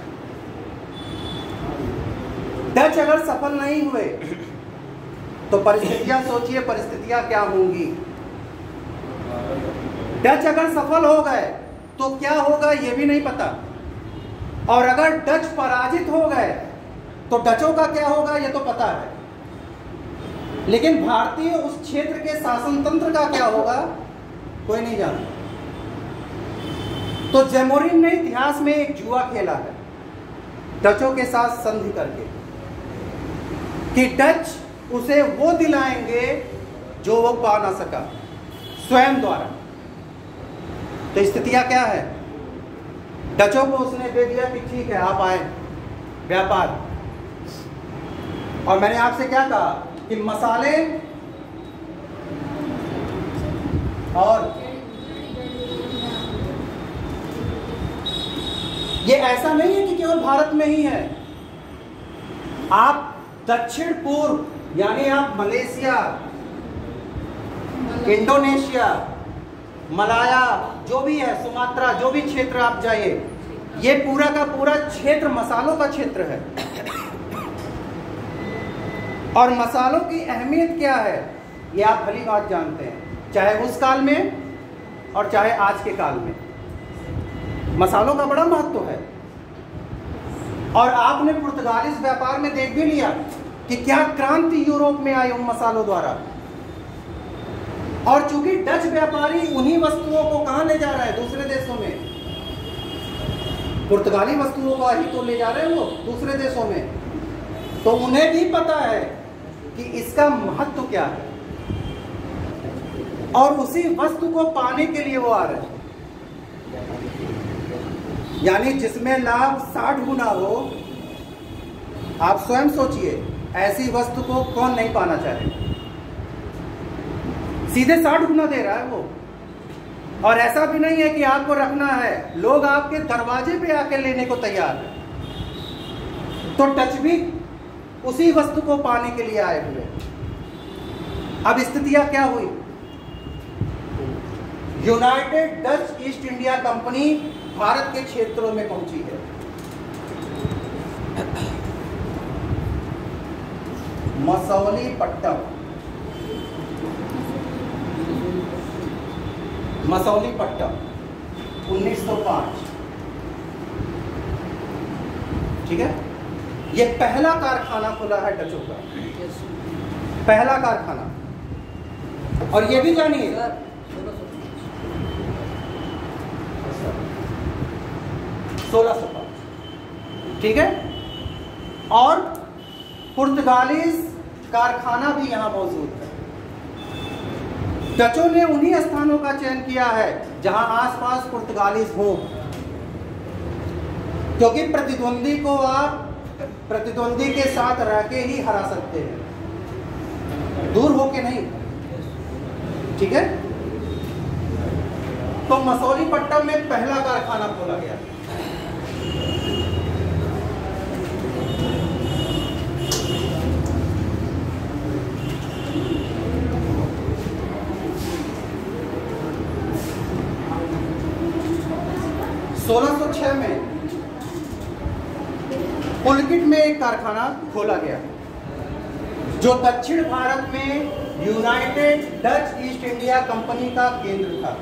डच अगर सफल नहीं हुए तो परिस्थितियां सोचिए, परिस्थितियां क्या होंगी। डच अगर सफल हो गए तो क्या होगा ये भी नहीं पता, और अगर डच पराजित हो गए तो डचों का क्या होगा ये तो पता है, लेकिन भारतीय उस क्षेत्र के शासन तंत्र का क्या होगा कोई नहीं जानता। तो ज़ेमुरिन ने इतिहास में एक जुआ खेला है डचों के साथ संधि करके कि डच उसे वो दिलाएंगे जो वो पा ना सका स्वयं द्वारा। तो स्थितियां क्या है? डचों को उसने दे दिया कि ठीक है आप आए व्यापार, और मैंने आपसे क्या कहा कि मसाले और ये ऐसा नहीं है कि केवल भारत में ही है। आप दक्षिण पूर्व यानी आप मलेशिया, इंडोनेशिया, मलाया, जो भी है, सुमात्रा, जो भी क्षेत्र आप जाइए, ये पूरा का पूरा क्षेत्र मसालों का क्षेत्र है। और मसालों की अहमियत क्या है ये आप भली बात जानते हैं, चाहे उस काल में और चाहे आज के काल में मसालों का बड़ा महत्व है। और आपने पुर्तगालीज व्यापार में देख भी लिया कि क्या क्रांति यूरोप में आई उन मसालों द्वारा। और चूंकि डच व्यापारी उन्हीं वस्तुओं को कहां ले जा रहा है, दूसरे देशों में, पुर्तगाली वस्तुओं का ही तो ले जा रहे हैं वो दूसरे देशों में, तो उन्हें भी पता है कि इसका महत्व क्या है और उसी वस्तु को पाने के लिए वो आ रहे हैं। यानी जिसमें लाभ 60 गुना हो, आप स्वयं सोचिए ऐसी वस्तु को कौन नहीं पाना चाहे। सीधे 60 गुना दे रहा है वो। और ऐसा भी नहीं है कि आपको रखना है, लोग आपके दरवाजे पे आके लेने को तैयार है। तो टच भी उसी वस्तु को पाने के लिए आए हुए। अब स्थितियां क्या हुई, United Dutch east India company Bharat के क्षेत्रों में पहुंची है। मसौलीपट्टम, मसौलीपट्टम 1905, ठीक है। ये पहला कारखाना खुला है डचों का, पहला कारखाना। और ये भी जानिए 1605, ठीक है। और पुर्तगालीज कारखाना भी यहां मौजूद है। डचों ने उन्हीं स्थानों का चयन किया है जहां आसपास पुर्तगालीज हो, क्योंकि प्रतिद्वंदी को आप प्रतिद्वंदी के साथ रह के ही हरा सकते हैं, दूर होके नहीं, ठीक है। तो मसौलीपट्टम में पहला कारखाना खोला गया। (1606) में पुलकिट में एक कारखाना खोला गया जो दक्षिण भारत में United Dutch east India company का केंद्र था।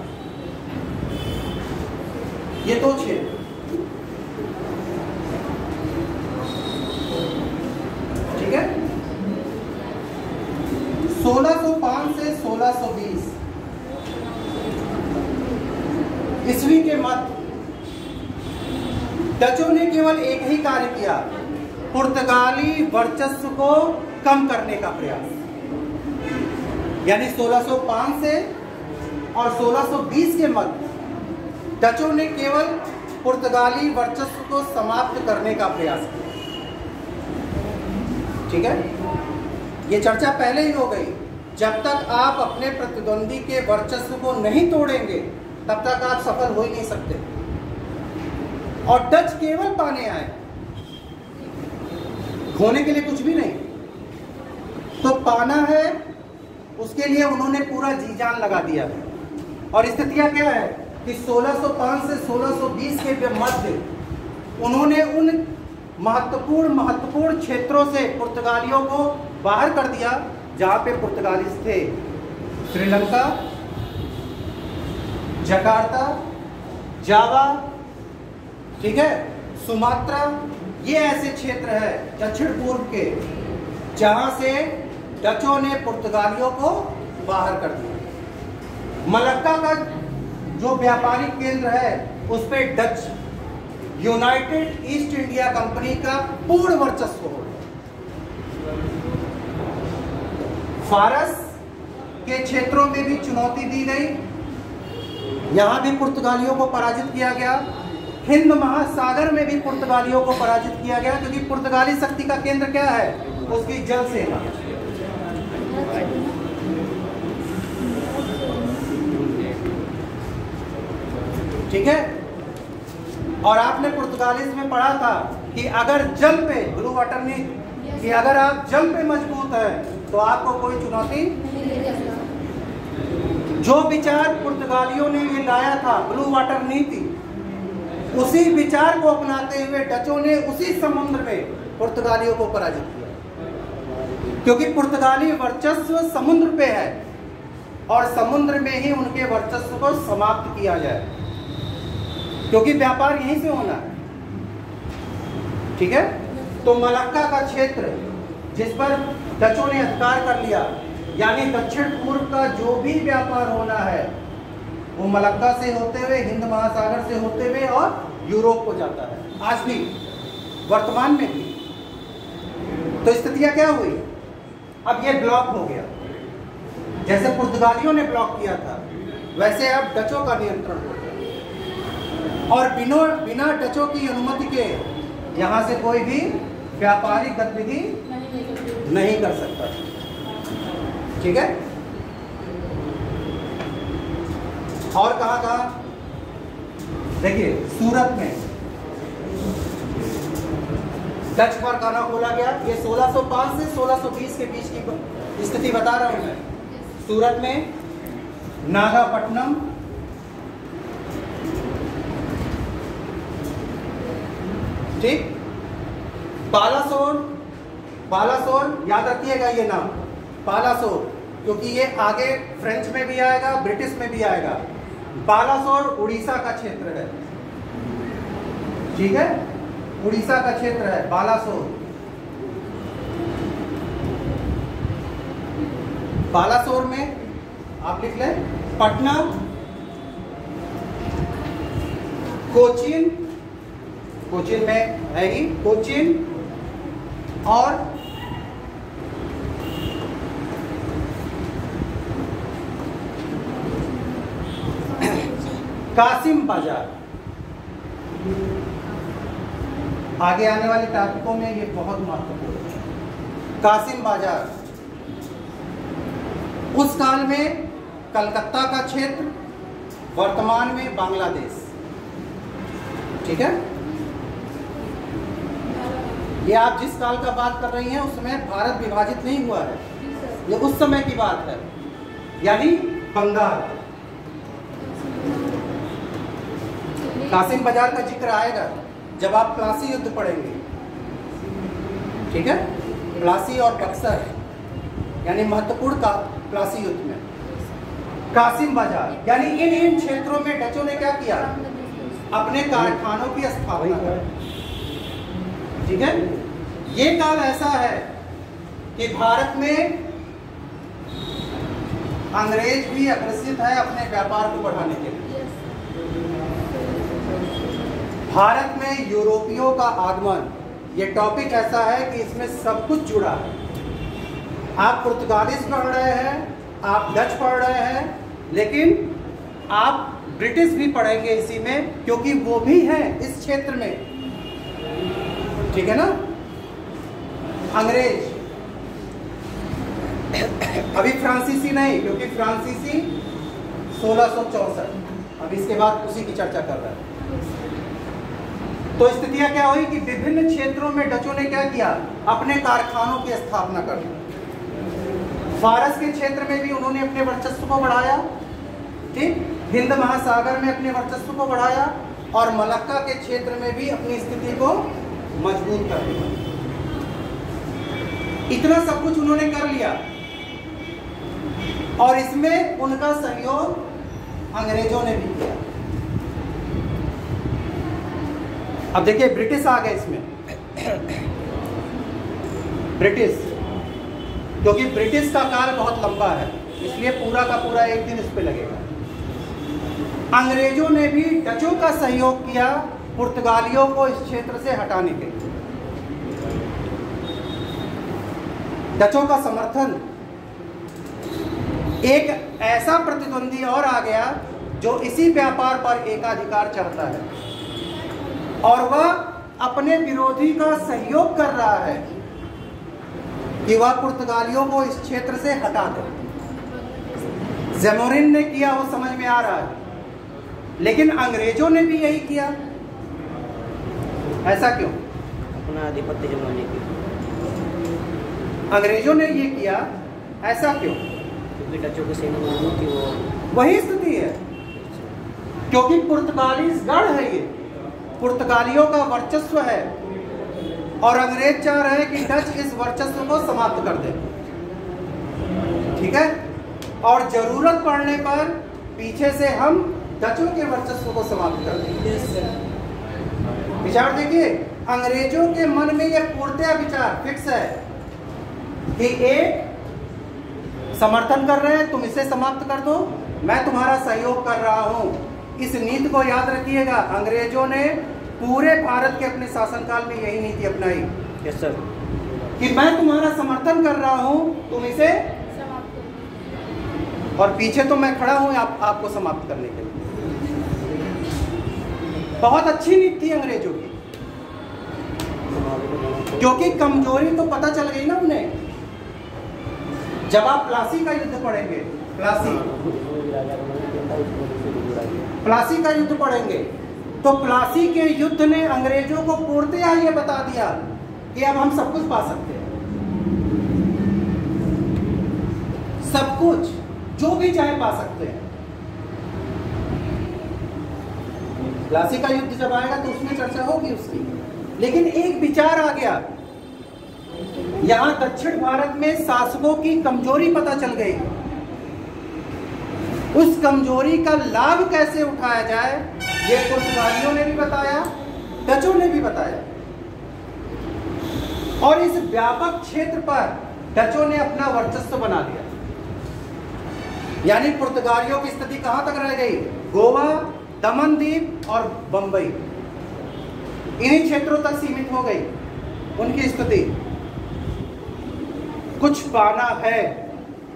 ये दो क्षेत्र, ठीक है। 1605 से 1620 ईस्वी के मध्य डचों ने केवल एक ही कार्य किया, पुर्तगाली वर्चस्व को कम करने का प्रयास। यानी 1605 से और 1620 के मध्य डचों ने केवल पुर्तगाली वर्चस्व को समाप्त करने का प्रयास किया, ठीक है। ये चर्चा पहले ही हो गई। जब तक आप अपने प्रतिद्वंदी के वर्चस्व को नहीं तोड़ेंगे तब तक आप सफल हो ही नहीं सकते। और डच केवल पाने आए, खोने के लिए कुछ भी नहीं। तो पाना है, उसके लिए उन्होंने पूरा जी जान लगा दिया। और स्थितियां क्या है कि 1605 से 1620 के मध्य उन्होंने उन महत्वपूर्ण क्षेत्रों से पुर्तगालियों को बाहर कर दिया जहां पे पुर्तगालीज थे। श्रीलंका, जकार्ता, जावा, ठीक है, सुमात्रा, ये ऐसे क्षेत्र है दक्षिण पूर्व के जहां से डचों ने पुर्तगालियों को बाहर कर दिया। मलक्का का जो व्यापारिक केंद्र है उस पे Dutch United east India company का पूर्ण वर्चस्व हो। फारस के क्षेत्रों में भी चुनौती दी गई, यहां भी पुर्तगालियों को पराजित किया गया। हिंद महासागर में भी पुर्तगालियों को पराजित किया गया, क्योंकि पुर्तगाली शक्ति का केंद्र क्या है, उसकी जल सेना। ठीक है। और आपने पुर्तगालीज में पढ़ा था कि अगर जल पे, ब्लू वाटर ने, कि अगर आप जल पे मजबूत हैं तो आपको कोई चुनौती, जो विचार पुर्तगालियों ने ये लाया था, ब्लू वाटर नीति, उसी विचार को अपनाते हुए डचों ने उसी समुद्र में पुर्तगालियों को पराजित किया। क्योंकि पुर्तगाली वर्चस्व समुद्र पे है और समुद्र में ही उनके वर्चस्व को समाप्त किया जाए, क्योंकि व्यापार यहीं से होना है। ठीक है, तो मलक्का का क्षेत्र जिस पर डचों ने अधिकार कर लिया, यानी दक्षिण पूर्व का जो भी व्यापार होना है वो मलक्का से होते हुए, हिंद महासागर से होते हुए और यूरोप को जाता है, आज भी, वर्तमान में भी। तो स्थितियां क्या हुई? अब ये ब्लॉक हो गया। जैसे पुर्तगालियों ने ब्लॉक किया था, वैसे अब डचों का नियंत्रण हो गया और बिना डचों की अनुमति के यहां से कोई भी व्यापारिक गतिविधि नहीं कर सकता। ठीक है, और कहाँ देखिए, सूरत में डच कारखाना खोला गया। ये 1605 से 1620 के बीच की स्थिति बता रहा हूं मैं। सूरत में, नागापट्टनम, ठीक, बालासोर याद रखिएगा ये नाम, बालासोर, क्योंकि ये आगे फ्रेंच में भी आएगा, ब्रिटिश में भी आएगा। बालासोर उड़ीसा का क्षेत्र है। ठीक है, उड़ीसा का क्षेत्र है बालासोर। बालासोर में आप लिख लें पटना, कोचीन में है ही, कोचीन और कासिम बाजार। आगे आने वाले टॉपिकों में ये बहुत महत्वपूर्ण है। कासिम बाजार उस काल में कलकत्ता का क्षेत्र, वर्तमान में बांग्लादेश। ठीक है, ये आप जिस काल का बात कर रही हैं उसमें भारत विभाजित नहीं हुआ है, ये उस समय की बात है, यानी बंगाल। कासिम बाजार का जिक्र आएगा जब आप प्लासी युद्ध पढ़ेंगे। ठीक है, प्लासी और बक्सर यानी महत्वपूर्ण का प्लासी युद्ध में कासिम बाजार, यानी इन क्षेत्रों में डचों ने क्या किया? अपने कारखानों की स्थापना की। ठीक है, ये काल ऐसा है कि भारत में अंग्रेज भी अग्रसित है अपने व्यापार को बढ़ाने के लिए। भारत में यूरोपियों का आगमन, ये टॉपिक ऐसा है कि इसमें सब कुछ जुड़ा है। आप पुर्तगालीज पढ़ रहे हैं, आप डच पढ़ रहे हैं, लेकिन आप ब्रिटिश भी पढ़ेंगे इसी में, क्योंकि वो भी हैं इस क्षेत्र में। ठीक है ना, अंग्रेज, अभी फ्रांसीसी नहीं, क्योंकि फ्रांसीसी 1664, अब इसके बाद उसी की चर्चा कर रहा है। तो स्थितियां क्या हुई कि विभिन्न क्षेत्रों में डचों ने क्या किया? अपने कारखानों की स्थापना कर दी। फारस के क्षेत्र में भी उन्होंने अपने वर्चस्व को बढ़ाया, ठीक, हिंद महासागर में अपने वर्चस्व को बढ़ाया और मलक्का के क्षेत्र में भी अपनी स्थिति को मजबूत कर दिया। इतना सब कुछ उन्होंने कर लिया और इसमें उनका सहयोग अंग्रेजों ने भी किया। अब देखिए ब्रिटिश आ गए इसमें, ब्रिटिश, क्योंकि ब्रिटिश का काल बहुत लंबा है, इसलिए पूरा का पूरा एक दिन इस पे लगेगा। अंग्रेजों ने भी डचों का सहयोग किया पुर्तगालियों को इस क्षेत्र से हटाने के लिए। डचों का समर्थन, एक ऐसा प्रतिद्वंदी और आ गया जो इसी व्यापार पर एकाधिकार चाहता है और वह अपने विरोधी का सहयोग कर रहा है कि वह पुर्तगालियों को इस क्षेत्र से हटा दे। ज़ेमोरिन ने किया, वो समझ में आ रहा है, लेकिन अंग्रेजों ने भी यही किया। ऐसा क्यों? अपना आधिपत्य जमाने की। अंग्रेजों ने ये किया, ऐसा क्यों? क्योंकि डचों की सेना मजबूत थी, वो वही स्थिति है, क्योंकि पुर्तगाली गढ़ है ये, पुर्तगालियों का वर्चस्व है और अंग्रेज चाह रहे हैं कि डच इस वर्चस्व को समाप्त कर दे। ठीक है, और जरूरत पड़ने पर पीछे से हम डचों के वर्चस्व को समाप्त कर देंगे। विचार देखिए, अंग्रेजों के मन में यह पूर्णतया विचार फिक्स है कि एक समर्थन कर रहे हैं, तुम इसे समाप्त कर दो, मैं तुम्हारा सहयोग कर रहा हूं। इस नीति को याद रखिएगा, अंग्रेजों ने पूरे भारत के अपने शासनकाल में यही नीति अपनाई। Yes sir. कि मैं तुम्हारा समर्थन कर रहा हूं, तुम इसे और पीछे तो मैं खड़ा हूं आपको समाप्त करने के लिए। बहुत अच्छी नीति थी अंग्रेजों की, क्योंकि कमजोरी तो पता चल गई ना उन्हें। जब आप प्लासी का युद्ध पढ़ेंगे, प्लासी का युद्ध पढ़ेंगे, तो प्लासी के युद्ध ने अंग्रेजों को पूर्णतया ये बता दिया कि अब हम सब कुछ पा सकते हैं, सब कुछ जो भी चाहे पा सकते हैं। प्लासी का युद्ध जब आएगा तो उसमें चर्चा होगी उसकी, लेकिन एक विचार आ गया, यहां दक्षिण भारत में शासकों की कमजोरी पता चल गई। उस कमजोरी का लाभ कैसे उठाया जाए, ये पुर्तगालियों ने भी बताया, डचों ने भी बताया, और इस व्यापक क्षेत्र पर डचों ने अपना वर्चस्व बना लिया। यानी पुर्तगालियों की स्थिति कहां तक रह गई? गोवा, दमन द्वीप और बंबई, इन्हीं क्षेत्रों तक सीमित हो गई उनकी स्थिति। कुछ पाना है,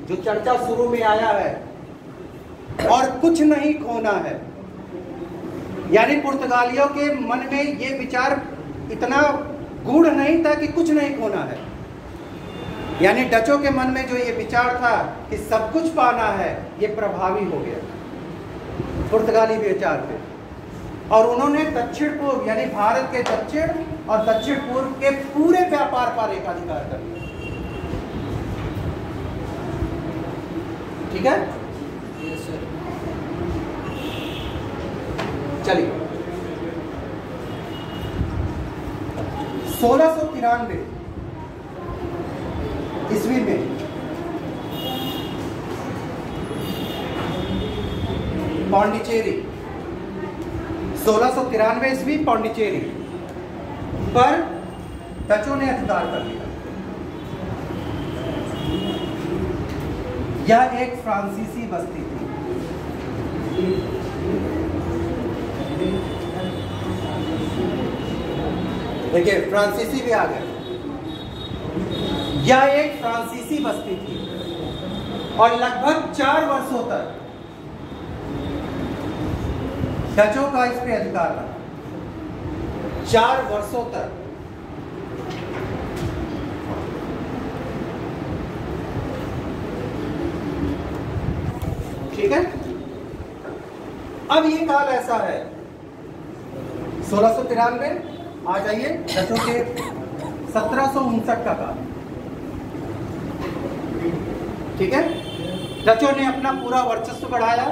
जो चर्चा शुरू में आया है, और कुछ नहीं खोना है। यानी पुर्तगालियों के मन में ये विचार इतना गूढ़ नहीं था कि कुछ नहीं खोना है। यानी डचों के मन में जो ये विचार था कि सब कुछ पाना है, ये प्रभावी हो गया पुर्तगाली विचार पे, और उन्होंने दक्षिण पूर्व यानी भारत के दक्षिण और दक्षिण पूर्व के पूरे व्यापार पर एकाधिकार कर लिया। ठीक है, चलिए 1693 ईस्वी में पांडिचेरी, 1693 ईस्वी पांडिचेरी पर डचों ने अधिकार कर लिया। यह एक फ्रांसीसी बस्ती थी। देखिए, फ्रांसीसी भी आ गए। यह एक फ्रांसीसी बस्ती थी और लगभग 4 वर्षों तक डचों का इस पे अधिकार रहा। 4 वर्षों तक। ठीक है, अब ये काल ऐसा है 1693, आ जाइए डचों के 1759 का काल। ठीक है, डचों ने अपना पूरा वर्चस्व बढ़ाया।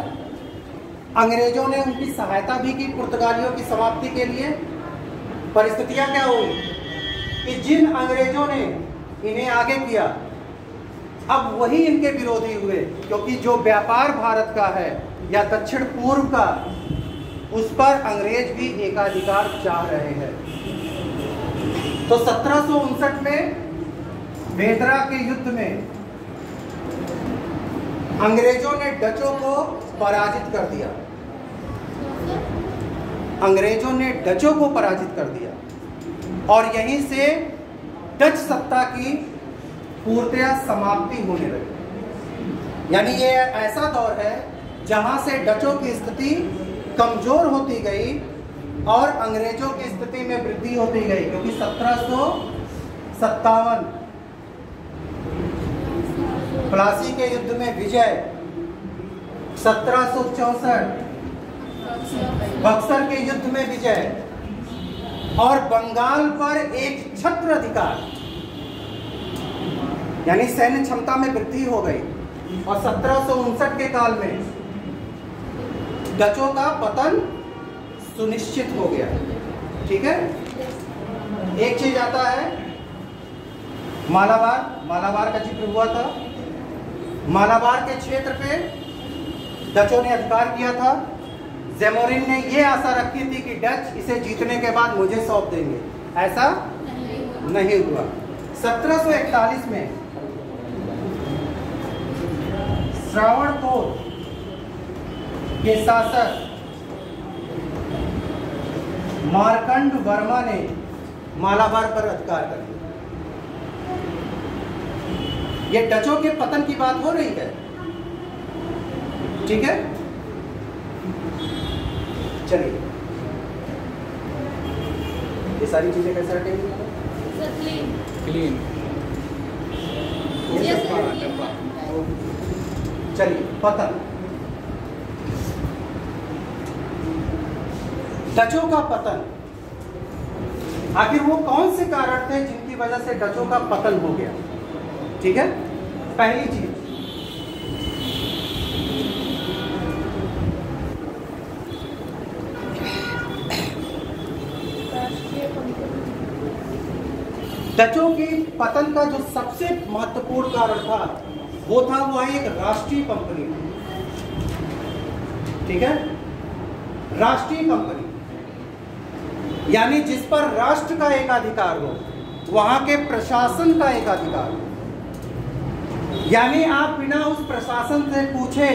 अंग्रेजों ने उनकी सहायता भी की पुर्तगालियों की समाप्ति के लिए। परिस्थितियां क्या हुई कि जिन अंग्रेजों ने इन्हें आगे किया, अब वही इनके विरोधी हुए, क्योंकि जो व्यापार भारत का है या दक्षिण पूर्व का, उस पर अंग्रेज भी एकाधिकार चाह रहे हैं। तो 1759 में बेदरा के युद्ध में अंग्रेजों ने डचों को पराजित कर दिया। अंग्रेजों ने डचों को पराजित कर दिया और यहीं से डच सत्ता की पूर्णतया समाप्ति होने लगी। यानी ये ऐसा दौर है जहां से डचों की स्थिति कमजोर होती गई और अंग्रेजों की स्थिति में वृद्धि होती गई, क्योंकि 1757 प्लासी के युद्ध में विजय, 1764 बक्सर के युद्ध में विजय और बंगाल पर एक छत्र अधिकार, यानी सैन्य क्षमता में वृद्धि हो गई। और 1759 के काल में डचों का पतन सुनिश्चित हो गया। ठीक है, एक चीज आता है मालाबार का जिक्र हुआ था। मालाबार के क्षेत्र पे डचों ने अधिकार किया था। ज़ेमोरिन ने ये आशा रखी थी कि डच इसे जीतने के बाद मुझे सौंप देंगे, ऐसा नहीं हुआ। 1741 में श्रावणकोर के शासक मार्कंड वर्मा ने मालाबार पर अधिकार कर लिया। ये डचों के पतन की बात हो रही है। ठीक है, चलिए ये सारी चीजें कैसे हटेंगी? क्लीन। चलिए, पतन, डचों का पतन, आखिर वो कौन से कारण थे जिनकी वजह से डचों का पतन हो गया? ठीक है, पहली चीज, डचों के पतन का जो सबसे महत्वपूर्ण कारण था वो था वह एक राष्ट्रीय कंपनी। ठीक है, राष्ट्रीय कंपनी यानी जिस पर राष्ट्र का एकाधिकार हो, वहां के प्रशासन का एकाधिकार हो, यानी आप बिना उस प्रशासन से पूछे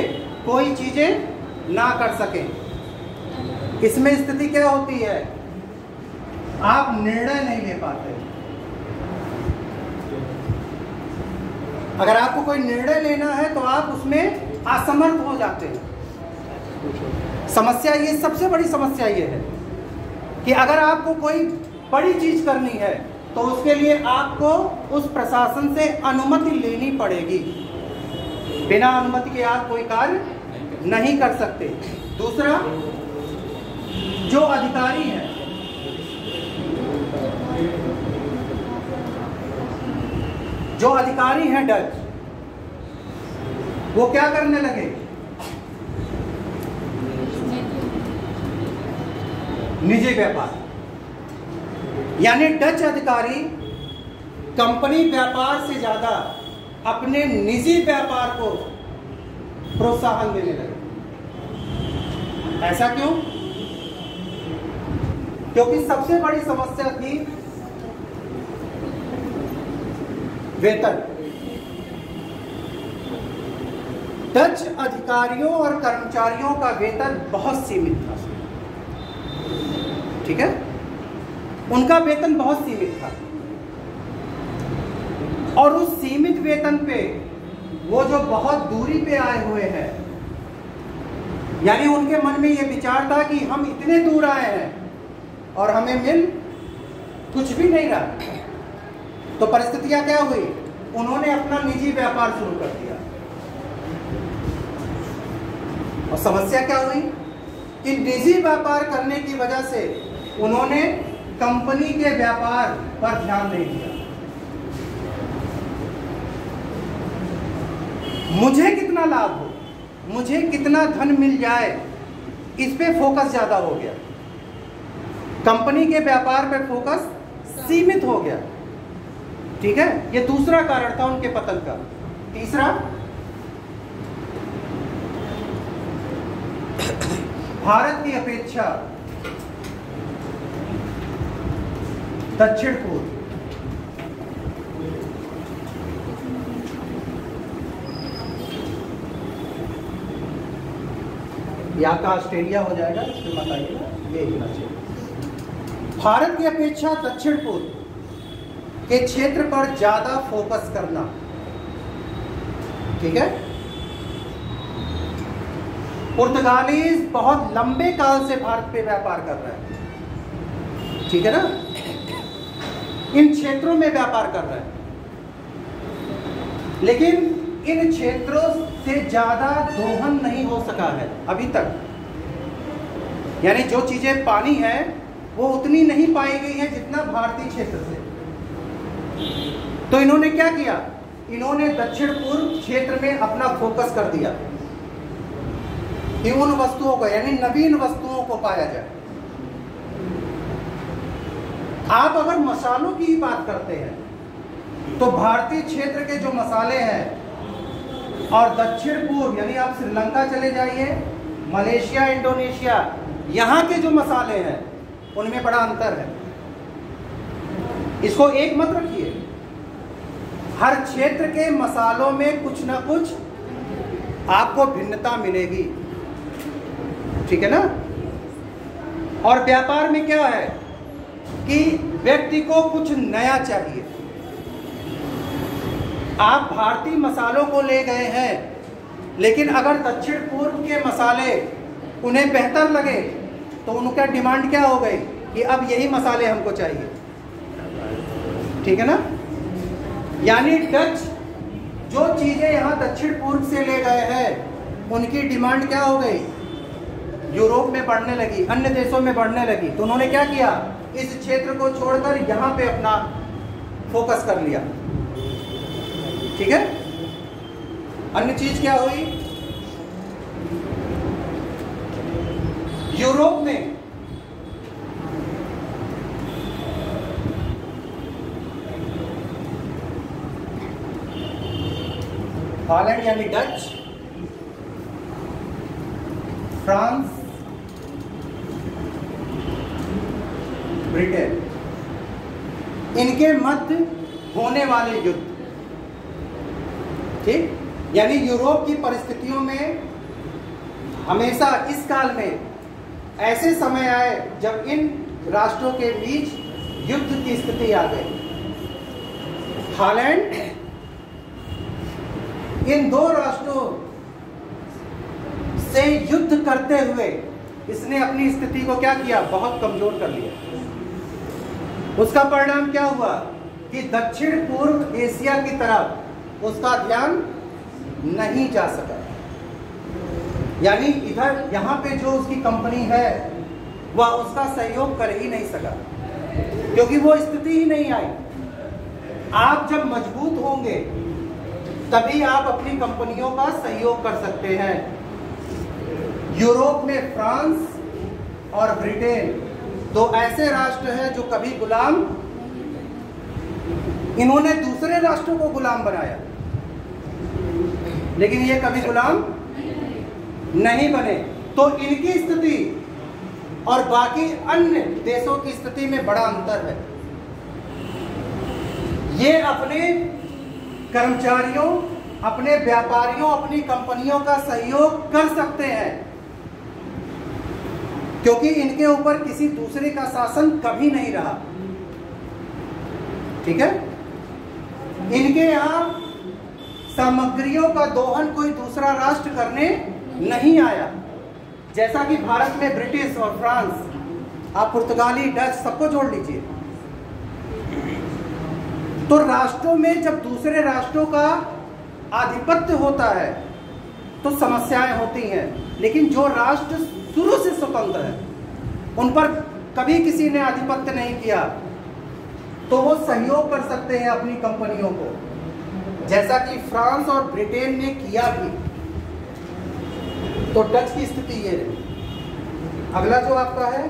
कोई चीजें ना कर सकें। इसमें स्थिति क्या होती है? आप निर्णय नहीं ले पाते। अगर आपको कोई निर्णय लेना है तो आप उसमें असमर्थ हो जाते हैं। समस्या ये, सबसे बड़ी समस्या ये है कि अगर आपको कोई बड़ी चीज करनी है तो उसके लिए आपको उस प्रशासन से अनुमति लेनी पड़ेगी। बिना अनुमति के आप कोई कार्य नहीं कर सकते। दूसरा, जो अधिकारी है, डच, वो क्या करने लगे? निजी व्यापार, यानी डच अधिकारी कंपनी व्यापार से ज्यादा अपने निजी व्यापार को प्रोत्साहन देने लगे। ऐसा क्यों? क्योंकि सबसे बड़ी समस्या थी वेतन। डच अधिकारियों और कर्मचारियों का वेतन बहुत सीमित था। ठीक है, उनका वेतन बहुत सीमित था और उस सीमित वेतन पे वो जो बहुत दूरी पे आए हुए हैं, यानी उनके मन में ये विचार था कि हम इतने दूर आए हैं और हमें मिल कुछ भी नहीं रहा। तो परिस्थितियां क्या हुई? उन्होंने अपना निजी व्यापार शुरू कर दिया। और समस्या क्या हुई कि निजी व्यापार करने की वजह से उन्होंने कंपनी के व्यापार पर ध्यान नहीं दिया। मुझे कितना लाभ हो, मुझे कितना धन मिल जाए, इस पे फोकस ज्यादा हो गया। कंपनी के व्यापार पे फोकस सीमित हो गया। ठीक है, ये दूसरा कारण था उनके पतन का। तीसरा, भारत की अपेक्षा दक्षिण पूर्व यहाँ का ऑस्ट्रेलिया हो जाएगा, इसमें मत आइएगा, ये होना चाहिए। भारत की अपेक्षा दक्षिण पूर्व के क्षेत्र पर ज्यादा फोकस करना। ठीक है, पुर्तगालीज बहुत लंबे काल से भारत पे व्यापार कर रहे हैं। ठीक है ना, इन क्षेत्रों में व्यापार कर रहे हैं, लेकिन इन क्षेत्रों से ज्यादा दोहन नहीं हो सका है अभी तक। यानी जो चीजें पानी है वो उतनी नहीं पाई गई है जितना भारतीय क्षेत्र से। तो इन्होंने क्या किया? इन्होंने दक्षिण पूर्व क्षेत्र में अपना फोकस कर दिया। कि उन वस्तुओं को यानी नवीन वस्तुओं को पाया जाए। आप अगर मसालों की ही बात करते हैं तो भारतीय क्षेत्र के जो मसाले हैं और दक्षिण पूर्व यानी आप श्रीलंका चले जाइए, मलेशिया, इंडोनेशिया, यहाँ के जो मसाले हैं उनमें बड़ा अंतर है। इसको एक मत रखिए, हर क्षेत्र के मसालों में कुछ ना कुछ आपको भिन्नता मिलेगी, ठीक है ना। और व्यापार में क्या है कि व्यक्ति को कुछ नया चाहिए। आप भारतीय मसालों को ले गए हैं, लेकिन अगर दक्षिण पूर्व के मसाले उन्हें बेहतर लगे तो उनका डिमांड क्या हो गई कि अब यही मसाले हमको चाहिए, ठीक है ना। यानी डच जो चीजें यहाँ दक्षिण पूर्व से ले गए हैं उनकी डिमांड क्या हो गई, यूरोप में बढ़ने लगी, अन्य देशों में बढ़ने लगी। तो उन्होंने क्या किया, इस क्षेत्र को छोड़कर यहाँ पे अपना फोकस कर लिया, ठीक है। अन्य चीज क्या हुई, यूरोप में हॉलैंड यानी डच, फ्रांस, ब्रिटेन, इनके मध्य होने वाले युद्ध, ठीक। यानी यूरोप की परिस्थितियों में हमेशा इस काल में ऐसे समय आए जब इन राष्ट्रों के बीच युद्ध की स्थिति आ गई। हॉलैंड इन दो राष्ट्रों से युद्ध करते हुए इसने अपनी स्थिति को क्या किया, बहुत कमजोर कर लिया। उसका परिणाम क्या हुआ कि दक्षिण पूर्व एशिया की तरफ उसका ध्यान नहीं जा सका। यानी इधर यहाँ पे जो उसकी कंपनी है वह उसका सहयोग कर ही नहीं सका, क्योंकि वो स्थिति ही नहीं आई। आप जब मजबूत होंगे तभी आप अपनी कंपनियों का सहयोग कर सकते हैं। यूरोप में फ्रांस और ब्रिटेन दो ऐसे राष्ट्र हैं जो कभी गुलाम, इन्होंने दूसरे राष्ट्रों को गुलाम बनाया, लेकिन ये कभी गुलाम नहीं बने। तो इनकी स्थिति और बाकी अन्य देशों की स्थिति में बड़ा अंतर है। ये अपने कर्मचारियों, अपने व्यापारियों, अपनी कंपनियों का सहयोग कर सकते हैं, क्योंकि इनके ऊपर किसी दूसरे का शासन कभी नहीं रहा, ठीक है। इनके यहाँ सामग्रियों का दोहन कोई दूसरा राष्ट्र करने नहीं आया, जैसा कि भारत में ब्रिटिश और फ्रांस, आप पुर्तगाली, डच सबको जोड़ लीजिए। तो राष्ट्रों में जब दूसरे राष्ट्रों का आधिपत्य होता है तो समस्याएं होती हैं, लेकिन जो राष्ट्र शुरू से स्वतंत्र है उन पर कभी किसी ने आधिपत्य नहीं किया, तो वो सहयोग कर सकते हैं अपनी कंपनियों को, जैसा कि फ्रांस और ब्रिटेन ने किया भी। तो डच की स्थिति ये है। अगला जो आपका है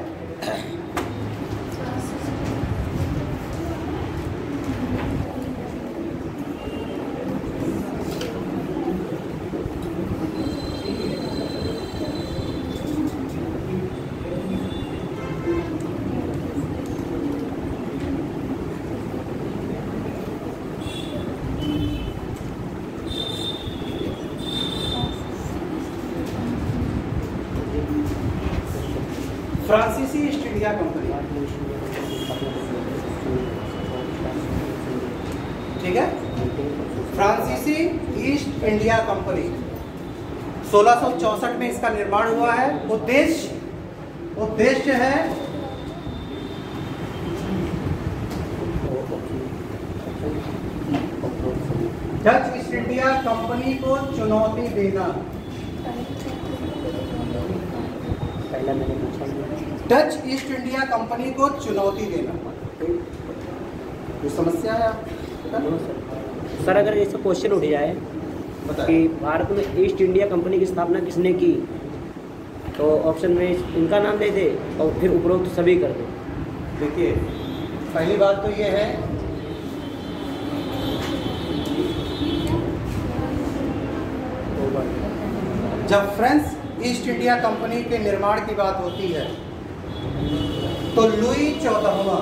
फ्रांसीसी ईस्ट इंडिया कंपनी, ठीक है। फ्रांसीसी ईस्ट इंडिया कंपनी 1664 में इसका निर्माण हुआ है। उद्देश्य है डच ईस्ट इंडिया कंपनी को चुनौती देना। डच ईस्ट इंडिया कंपनी को चुनौती देना, जो समस्या है सर, अगर ऐसा क्वेश्चन उठ जाए कि भारत में ईस्ट इंडिया कंपनी की स्थापना किसने की, तो ऑप्शन में इनका नाम दे दे और फिर उपरोक्त सभी कर दे। देखिए, पहली बात तो ये है जब फ्रांस ईस्ट इंडिया कंपनी के निर्माण की बात होती है तो लुई 14वां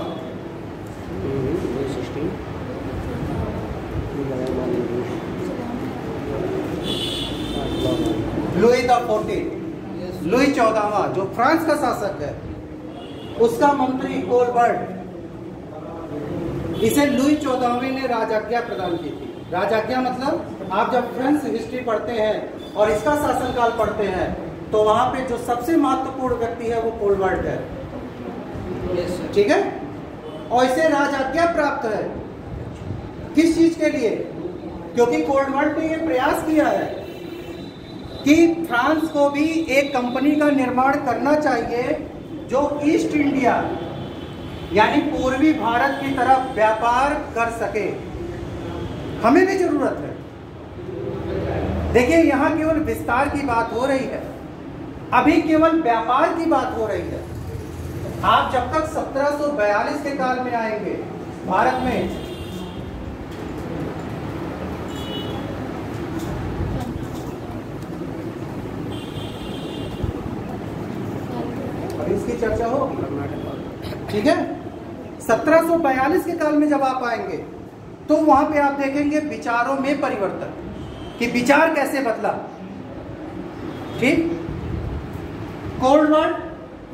लुई द 14 लुई 14वां जो फ्रांस का शासक है, उसका मंत्री कोलबर्ट, इसे लुई 14वें ने राजाज्ञा प्रदान की थी। राजाज्ञा मतलब आप जब फ्रेंच हिस्ट्री पढ़ते हैं और इसका शासनकाल पढ़ते हैं तो वहां पे जो सबसे महत्वपूर्ण व्यक्ति है वो कोलबर्ट है। ठीक है, और इसे राजाज्ञा प्राप्त है किस चीज के लिए? क्योंकि कोलबर्ट ने यह प्रयास किया है कि फ्रांस को भी एक कंपनी का निर्माण करना चाहिए जो ईस्ट इंडिया यानी पूर्वी भारत की तरफ व्यापार कर सके। हमें भी जरूरत है। देखिए, यहां केवल विस्तार की बात हो रही है, अभी केवल व्यापार की बात हो रही है। आप जब तक 1742 के काल में आएंगे भारत में, अभी इसकी चर्चा होगी, ठीक है। 1742 के काल में जब आप आएंगे तो वहां पे आप देखेंगे विचारों में परिवर्तन, कि विचार कैसे बदला। ठीक, कोलबर्ट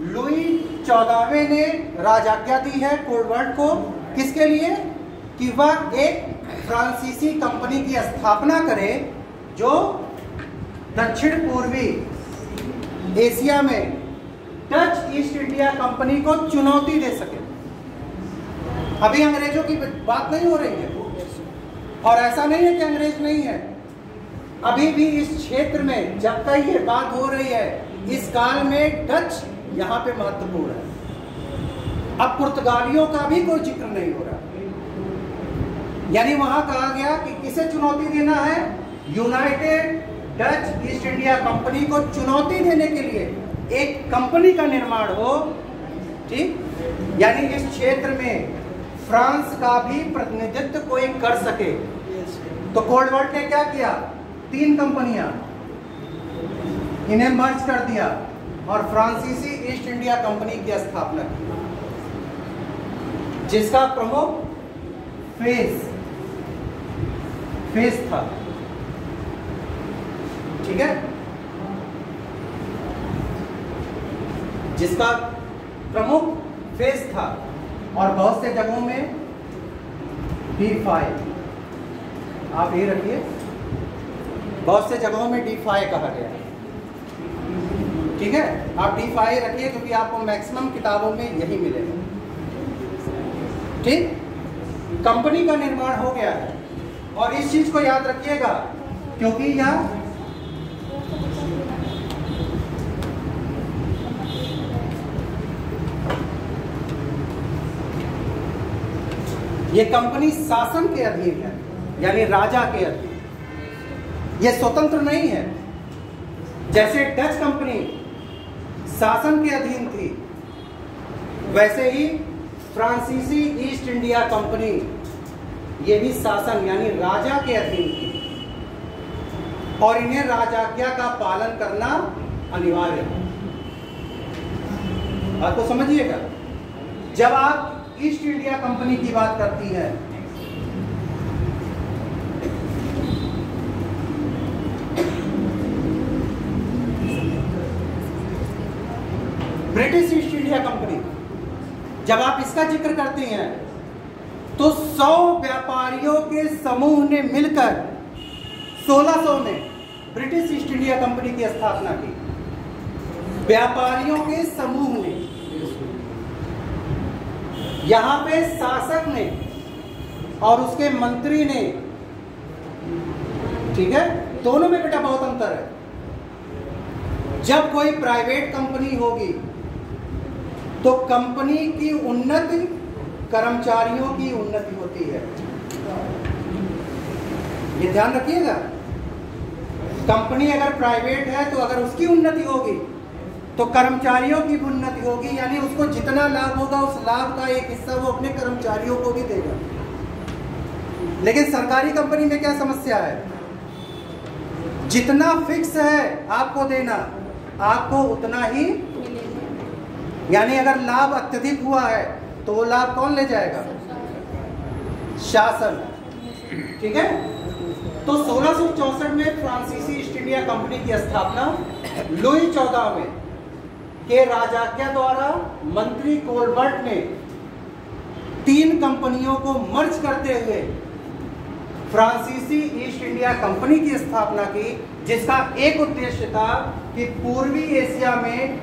लुई 14वें ने राजाज्ञा दी है कोलबर्ट को, किसके लिए? कि वह एक फ्रांसीसी कंपनी की स्थापना करे जो दक्षिण पूर्वी एशिया में डच ईस्ट इंडिया कंपनी को चुनौती दे सके। अभी अंग्रेजों की बात नहीं हो रही है, और ऐसा नहीं है कि अंग्रेज नहीं है, अभी भी इस क्षेत्र में जब तक ये बात हो रही है, इस काल में डच यहाँ पे महत्वपूर्ण है। अब पुर्तगालियों का भी कोई जिक्र नहीं हो रहा, यानी वहां कहा गया कि किसे चुनौती देना है? United Dutch east India company को चुनौती देने के लिए एक कंपनी का निर्माण हो। ठीक, यानी इस क्षेत्र में फ्रांस का भी प्रतिनिधित्व कोई कर सके। तो कोलबर्ट ने क्या किया? 3 कंपनियां, इन्हें मर्ज कर दिया और फ्रांसीसी ईस्ट इंडिया कंपनी की स्थापना की, जिसका प्रमुख फेस था। ठीक है, जिसका प्रमुख फेस था, और बहुत से जगहों में D5, आप ये रखिए, बहुत से जगहों में D5 कहा गया है। ठीक है, आप D5 रखिए क्योंकि आपको मैक्सिमम किताबों में यही मिलेगा। ठीक, कंपनी का निर्माण हो गया है, और इस चीज को याद रखिएगा क्योंकि यह ये कंपनी शासन के अधीन है, यानी राजा के अधीन, ये स्वतंत्र नहीं है। जैसे डच कंपनी शासन के अधीन थी, वैसे ही फ्रांसीसी ईस्ट इंडिया कंपनी ये भी शासन यानी राजा के अधीन थी, और इन्हें राजाज्ञा का पालन करना अनिवार्य है। आपको समझिएगा, जब आप ईस्ट इंडिया कंपनी की बात करती है ब्रिटिश ईस्ट इंडिया कंपनी, जब आप इसका जिक्र करती हैं तो 100 व्यापारियों के समूह ने मिलकर 1600 में ब्रिटिश ईस्ट इंडिया कंपनी की स्थापना की। व्यापारियों के समूह ने, यहां पे शासक ने और उसके मंत्री ने, ठीक है, दोनों में बेटा बहुत अंतर है। जब कोई प्राइवेट कंपनी होगी तो कंपनी की उन्नति कर्मचारियों की उन्नति होती है, ये ध्यान रखिएगा। कंपनी अगर प्राइवेट है तो अगर उसकी उन्नति होगी तो कर्मचारियों की उन्नति होगी, यानी उसको जितना लाभ होगा उस लाभ का एक हिस्सा वो अपने कर्मचारियों को भी देगा। लेकिन सरकारी कंपनी में क्या समस्या है, जितना फिक्स है आपको देना, आपको उतना ही, यानी अगर लाभ अत्यधिक हुआ है तो वो लाभ कौन ले जाएगा, शासन। ठीक है। तो 1664 में फ्रांसीसी ईस्ट इंडिया कंपनी की स्थापना लुई 14वें के राजाज्ञा द्वारा मंत्री कोलबर्ट ने 3 कंपनियों को मर्ज करते हुए फ्रांसीसी ईस्ट इंडिया कंपनी की स्थापना की, जिसका एक उद्देश्य था कि पूर्वी एशिया में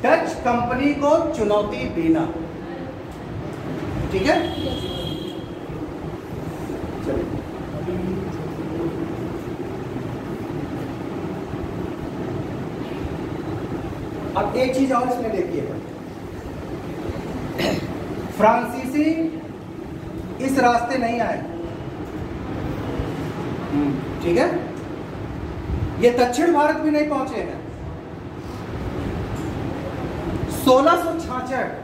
डच कंपनी को चुनौती देना। ठीक है। चलिए अब एक चीज और इसमें देखिएगा, फ्रांसीसी इस रास्ते नहीं आए। ठीक है। ये दक्षिण भारत भी नहीं पहुंचे हैं। 1666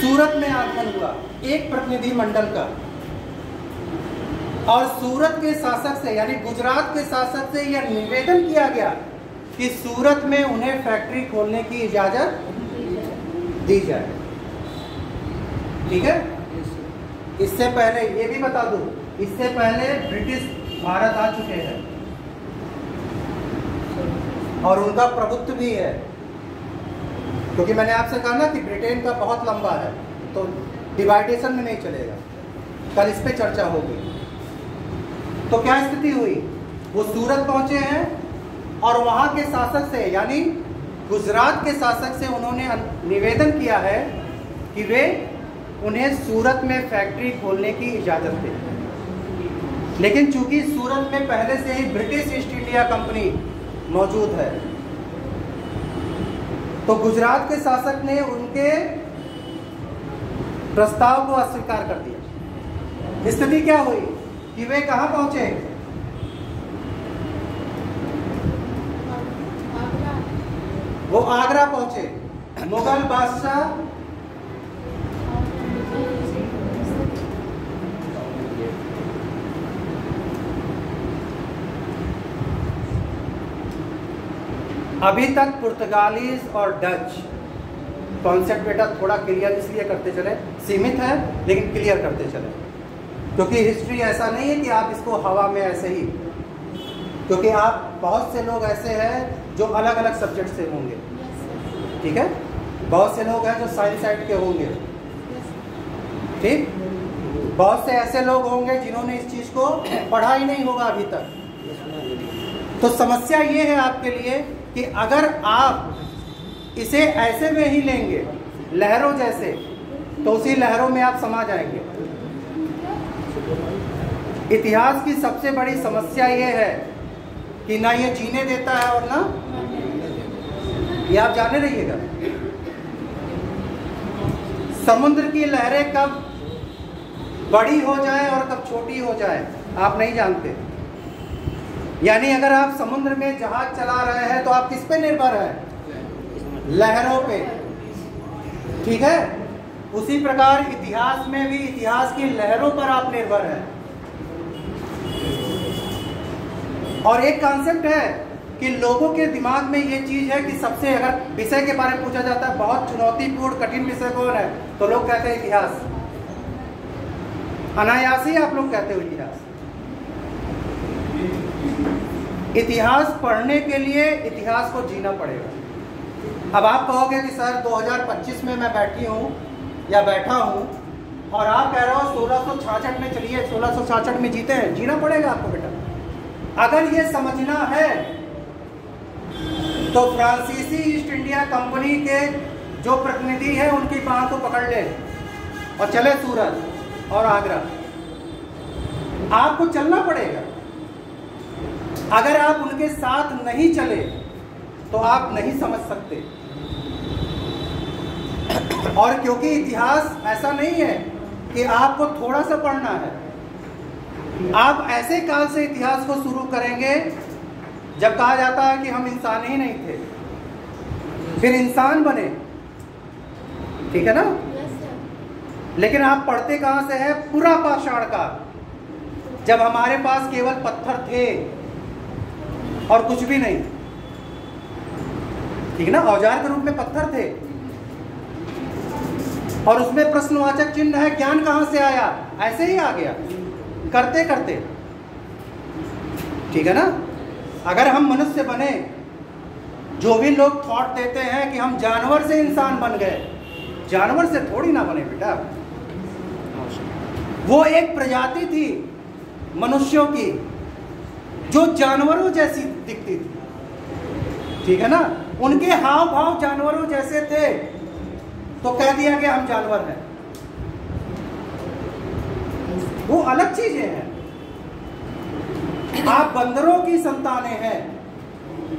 सूरत में आगमन हुआ एक प्रतिनिधि मंडल का, और सूरत के शासक से यानी गुजरात के शासक से यह निवेदन किया गया कि सूरत में उन्हें फैक्ट्री खोलने की इजाजत दी जाए। ठीक है। इससे पहले ये भी बता दूं, इससे पहले ब्रिटिश भारत आ चुके हैं और उनका प्रभुत्व भी है, क्योंकि मैंने आपसे कहा ना कि ब्रिटेन का बहुत लंबा है, तो डिवाइडेशन में नहीं चलेगा। कल इस पे चर्चा होगी। तो क्या स्थिति हुई, वो सूरत पहुंचे हैं और वहां के शासक से यानी गुजरात के शासक से उन्होंने निवेदन किया है कि वे उन्हें सूरत में फैक्ट्री खोलने की इजाजत दें। लेकिन चूंकि सूरत में पहले से ही ब्रिटिश ईस्ट इंडिया कंपनी मौजूद है, तो गुजरात के शासक ने उनके प्रस्ताव को अस्वीकार कर दिया। स्थिति क्या हुई कि वे कहां पहुंचे, वो आगरा पहुंचे। मुगल बादशाह अभी तक पुर्तगालीज और डच कॉन्सेप्ट बेटा थोड़ा क्लियर इसलिए करते चले, सीमित है लेकिन क्लियर करते चले, क्योंकि हिस्ट्री ऐसा नहीं है कि आप इसको हवा में ऐसे ही, क्योंकि आप बहुत से लोग ऐसे हैं जो अलग अलग सब्जेक्ट से होंगे। ठीक है। बहुत से लोग हैं जो साइंस साइड के होंगे। ठीक। बहुत से ऐसे लोग होंगे जिन्होंने इस चीज को पढ़ा ही नहीं होगा अभी तक। तो समस्या ये है आपके लिए कि अगर आप इसे ऐसे में ही लेंगे लहरों जैसे, तो उसी लहरों में आप समा जाएंगे। इतिहास की सबसे बड़ी समस्या ये है कि ना ये जीने देता है और ना, ये आप जाने रहिएगा, समुद्र की लहरें कब बड़ी हो जाए और कब छोटी हो जाए आप नहीं जानते। यानी अगर आप समुद्र में जहाज चला रहे हैं तो आप किस पे निर्भर हैं, लहरों पे। ठीक है। उसी प्रकार इतिहास में भी इतिहास की लहरों पर आप निर्भर हैं। और एक कॉन्सेप्ट है कि लोगों के दिमाग में ये चीज है कि सबसे अगर विषय के बारे में पूछा जाता है बहुत चुनौतीपूर्ण कठिन विषय कौन है, तो लोग कहते हैं इतिहास। अनायास ही आप लोग कहते हो इतिहास। इतिहास पढ़ने के लिए इतिहास को जीना पड़ेगा। अब आप कहोगे कि सर 2025 में मैं बैठी हूँ या बैठा हूँ और आप कह रहे हो 1666 में चलिए, 1666 में जीते हैं, जीना पड़ेगा आपको बेटा। अगर ये समझना है तो फ्रांसीसी ईस्ट इंडिया कंपनी के जो प्रतिनिधि हैं उनकी बाह को पकड़ ले और चले सूरत और आगरा। आपको चलना पड़ेगा। अगर आप उनके साथ नहीं चले तो आप नहीं समझ सकते। और क्योंकि इतिहास ऐसा नहीं है कि आपको थोड़ा सा पढ़ना है। आप ऐसे काल से इतिहास को शुरू करेंगे जब कहा जाता है कि हम इंसान ही नहीं थे, फिर इंसान बने, ठीक है ना। लेकिन आप पढ़ते कहां से है? पूरा पाषाण काल, जब हमारे पास केवल पत्थर थे और कुछ भी नहीं, ठीक ना, औजार के रूप में पत्थर थे और उसमें प्रश्नवाचक चिन्ह है। ज्ञान कहां से आया? ऐसे ही आ गया करते करते, ठीक है ना। अगर हम मनुष्य बने, जो भी लोग थॉट देते हैं कि हम जानवर से इंसान बन गए, जानवर से थोड़ी ना बने बेटा। वो एक प्रजाति थी मनुष्यों की जो जानवरों जैसी दिखती थी, ठीक है ना। उनके हाव भाव जानवरों जैसे थे तो कह दिया कि हम जानवर हैं। वो अलग चीजें हैं। आप बंदरों की संतानें हैं।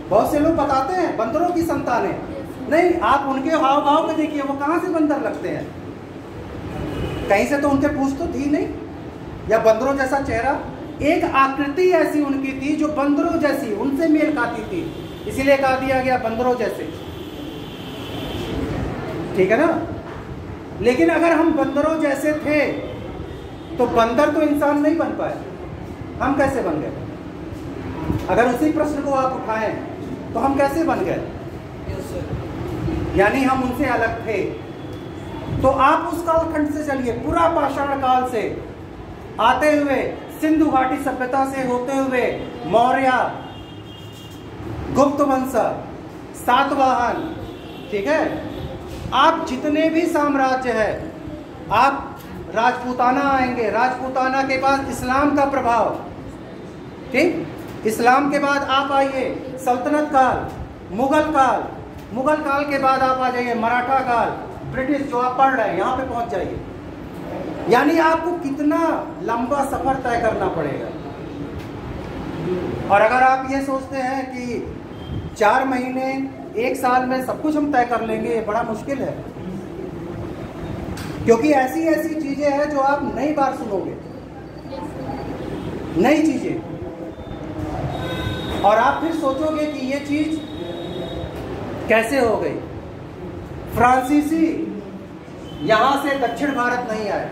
बहुत से लोग बताते हैं बंदरों की संतानें, नहीं, आप उनके हाव भाव को देखिए, वो कहां से बंदर लगते हैं? कहीं से तो उनके पूंछ तो थी नहीं, या बंदरों जैसा चेहरा। एक आकृति ऐसी उनकी थी जो बंदरों जैसी, उनसे मेल खाती थी, इसीलिए कहा दिया गया बंदरों जैसे, ठीक है ना। लेकिन अगर हम बंदरों जैसे थे तो बंदर तो इंसान नहीं बन पाए, हम कैसे बन गए? अगर उसी प्रश्न को आप उठाएं तो हम कैसे बन गए? यानी हम उनसे अलग थे। तो आप उस कालखंड से चलिए, पूरा पाषाण काल से आते हुए सिंधु घाटी सभ्यता से होते हुए मौर्य, गुप्त वंश, सातवाहन, ठीक है, आप जितने भी साम्राज्य है, आप राजपूताना आएंगे, राजपूताना के बाद इस्लाम का प्रभाव, ठीक, इस्लाम के बाद आप आइए सल्तनत काल, मुगल काल, मुगल काल के बाद आप आ जाइए मराठा काल, ब्रिटिश, जो आप पढ़ रहे हैं यहाँ पे पहुंच जाइए। यानी आपको कितना लंबा सफर तय करना पड़ेगा। और अगर आप ये सोचते हैं कि 4 महीने 1 साल में सब कुछ हम तय कर लेंगे, ये बड़ा मुश्किल है, क्योंकि ऐसी ऐसी चीजें हैं जो आप नई बार सुनोगे, नई चीजें, और आप फिर सोचोगे कि ये चीज कैसे हो गई। फ्रांसीसी यहां से दक्षिण भारत नहीं आए,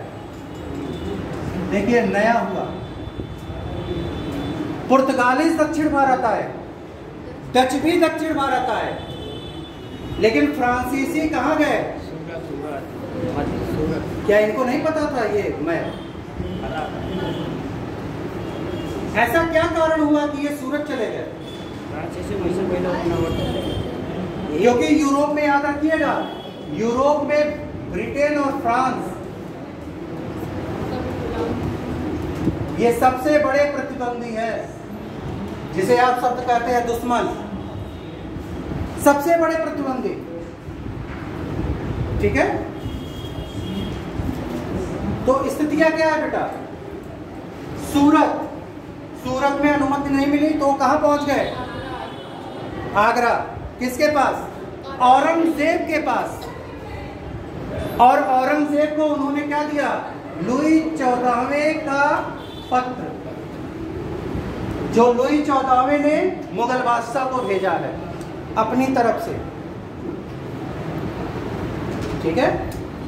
देखिए नया हुआ। पुर्तगालीज दक्षिण भारत आए, डच भी दक्षिण भारत आए, लेकिन फ्रांसीसी कहां गए? क्या इनको नहीं पता था ये मैप? ऐसा क्या कारण हुआ कि ये सूरत चले गए? क्योंकि यूरोप में, याद रखिएगा, यूरोप में ब्रिटेन और फ्रांस ये सबसे बड़े प्रतिद्वंदी है, जिसे आप शब्द कहते हैं दुश्मन, सबसे बड़े प्रतिद्वंदी, ठीक है। तो स्थितियां क्या है बेटा? सूरत, सूरत में अनुमति नहीं मिली तो कहां पहुंच गए? आगरा। किसके पास? औरंगजेब के पास। और औरंगजेब को उन्होंने क्या दिया? लुई 14वें का पत्र, जो लुई 14वें ने मुगल बादशाह को भेजा है अपनी तरफ से, ठीक है।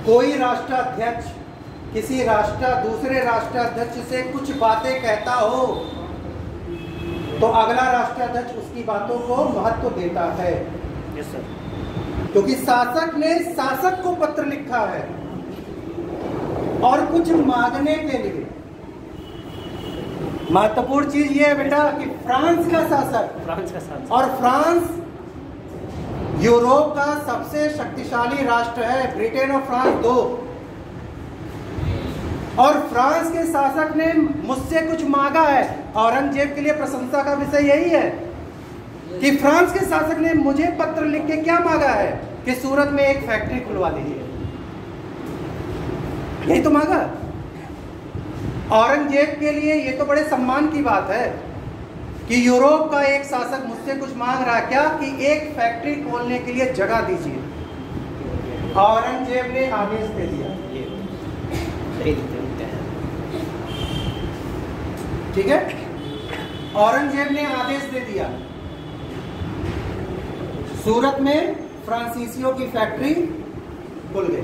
कोई राष्ट्राध्यक्ष किसी दूसरे राष्ट्राध्यक्ष से कुछ बातें कहता हो तो अगला राष्ट्राध्यक्ष उसकी बातों को महत्व देता है। Yes sir. क्योंकि शासक ने शासक को पत्र लिखा है और कुछ मांगने के लिए। महत्वपूर्ण चीज ये है बेटा कि फ्रांस का शासक, और फ्रांस यूरोप का सबसे शक्तिशाली राष्ट्र है, ब्रिटेन और फ्रांस दो। और फ्रांस के शासक ने मुझसे कुछ मांगा है। औरंगजेब के लिए प्रशंसा का विषय यही है कि फ्रांस के शासक ने मुझे पत्र लिख के क्या मांगा है कि सूरत में एक फैक्ट्री खुलवा दीजिए। यही तो मांगा। औरंगजेब के लिए ये तो बड़े सम्मान की बात है कि यूरोप का एक शासक मुझसे कुछ मांग रहा है, क्या कि एक फैक्ट्री खोलने के लिए जगह दीजिए। औरंगजेब ने आदेश दे दिया। सही दिखते हैं। ठीक है, औरंगजेब ने आदेश दे दिया सूरत में फ्रांसीसियों की फैक्ट्री खुल गई।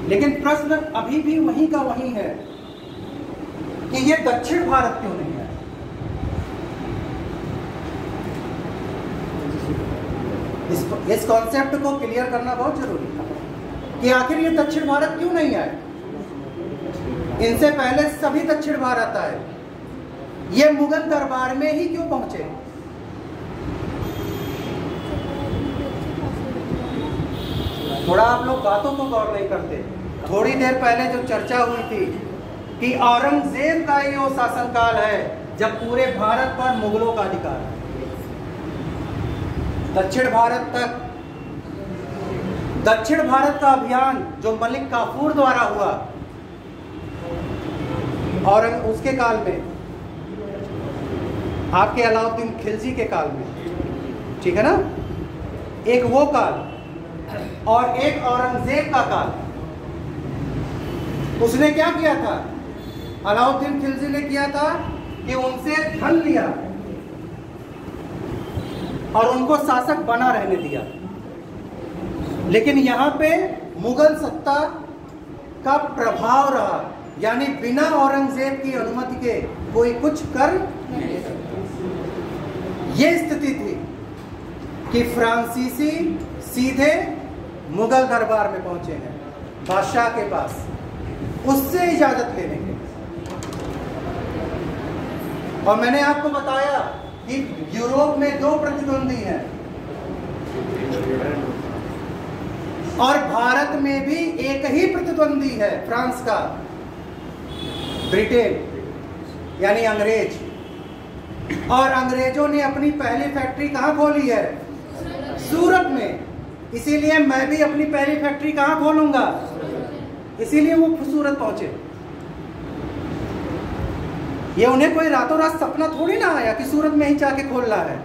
लेकिन प्रश्न अभी भी वहीं का वहीं है कि ये दक्षिण भारत क्यों नहीं है। इस कॉन्सेप्ट को क्लियर करना बहुत जरूरी है कि आखिर ये दक्षिण भारत क्यों नहीं आए। इनसे पहले सभी दक्षिण भारत आए, ये मुगल दरबार में ही क्यों पहुंचे। थोड़ा आप लोग बातों को गौर नहीं करते। थोड़ी देर पहले जो चर्चा हुई थी कि औरंगजेब का ये वो शासनकाल है जब पूरे भारत पर मुगलों का अधिकार है। दक्षिण भारत का अभियान जो मलिक काफूर द्वारा हुआ और उसके काल में, आपके अलाउद्दीन खिलजी के काल में, ठीक है ना, एक वो काल और एक औरंगजेब का काल। उसने क्या किया था, अलाउद्दीन खिलजी ने किया था कि उनसे धन लिया और उनको शासक बना रहने दिया। लेकिन यहां पे मुगल सत्ता का प्रभाव रहा, यानी बिना औरंगजेब की अनुमति के कोई कुछ कर नहीं सकता। ये स्थिति थी कि फ्रांसीसी सीधे मुगल दरबार में पहुंचे हैं, बादशाह के पास, उससे इजाजत लेने के। और मैंने आपको बताया कि यूरोप में 2 प्रतिद्वंदी हैं और भारत में भी एक ही प्रतिद्वंदी है, फ्रांस का, ब्रिटेन यानी अंग्रेज। और अंग्रेजों ने अपनी पहली फैक्ट्री कहां खोली है, सूरत में। इसीलिए मैं भी अपनी पहली फैक्ट्री कहां खोलूंगा, इसीलिए वो सूरत पहुंचे। ये उन्हें कोई रातों रात सपना थोड़ी ना आया कि सूरत में ही जाके खोलना है।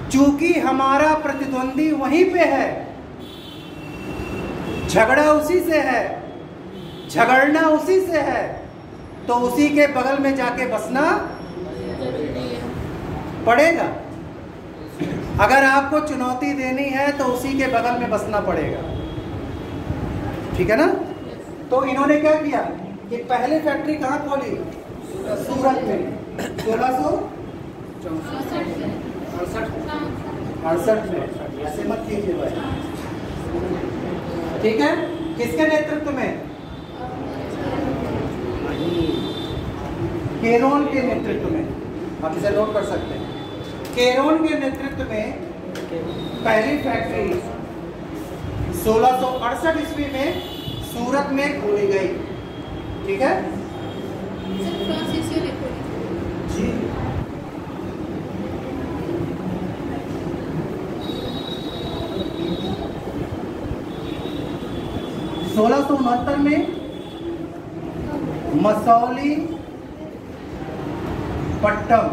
चूंकि हमारा प्रतिद्वंदी वहीं पे है, झगड़ा उसी से है, झगड़ना उसी से है, तो उसी के बगल में जाके बसना पड़ेगा। अगर आपको चुनौती देनी है तो उसी के बगल में बसना पड़ेगा, ठीक है ना। तो इन्होंने क्या किया कि पहले फैक्ट्री कहाँ खोली, सूरत में, 1668 में। ऐसे मत कीजिए भाई, ठीक है। किसके नेतृत्व में, केरोन के नेतृत्व में, आप इसे नोट कर सकते हैं। केरोन के नेतृत्व में पहली फैक्ट्री 1668 ईस्वी में सूरत में खोली गई, ठीक है जी। 1669 में मसौली पट्टम,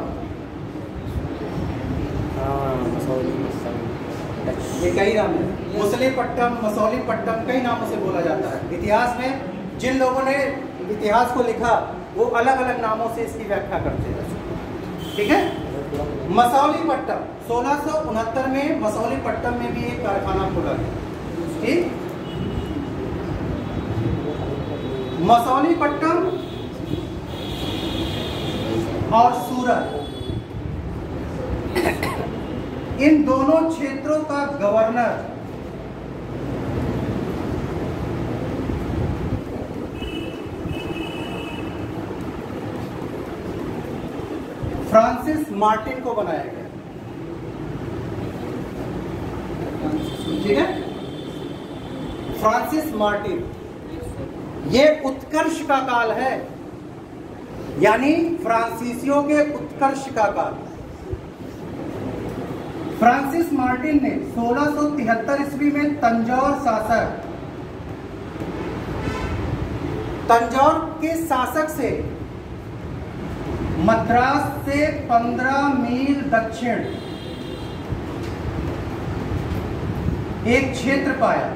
ये कई नाम है, मुसलीपट्टम, मसौलीपट्टम, कई नामों से बोला जाता है। इतिहास में जिन लोगों ने इतिहास को लिखा वो अलग अलग नामों से इसकी व्याख्या करते हैं, ठीक है। मसौलीपट्टम 1669 में मसौलीपट्टम में भी एक कारखाना खोला गया, ठीक। मसौलीपट्टम और सूरत, इन दोनों क्षेत्रों का गवर्नर फ्रांसिस मार्टिन को बनाया गया, ठीक है। फ्रांसिस मार्टिन, ये उत्कर्ष का काल है, यानी फ्रांसीसियों के उत्कर्ष का काल। फ्रांसिस मार्टिन ने 1673 ईस्वी में तंजौर के शासक से मद्रास से 15 मील दक्षिण एक क्षेत्र पाया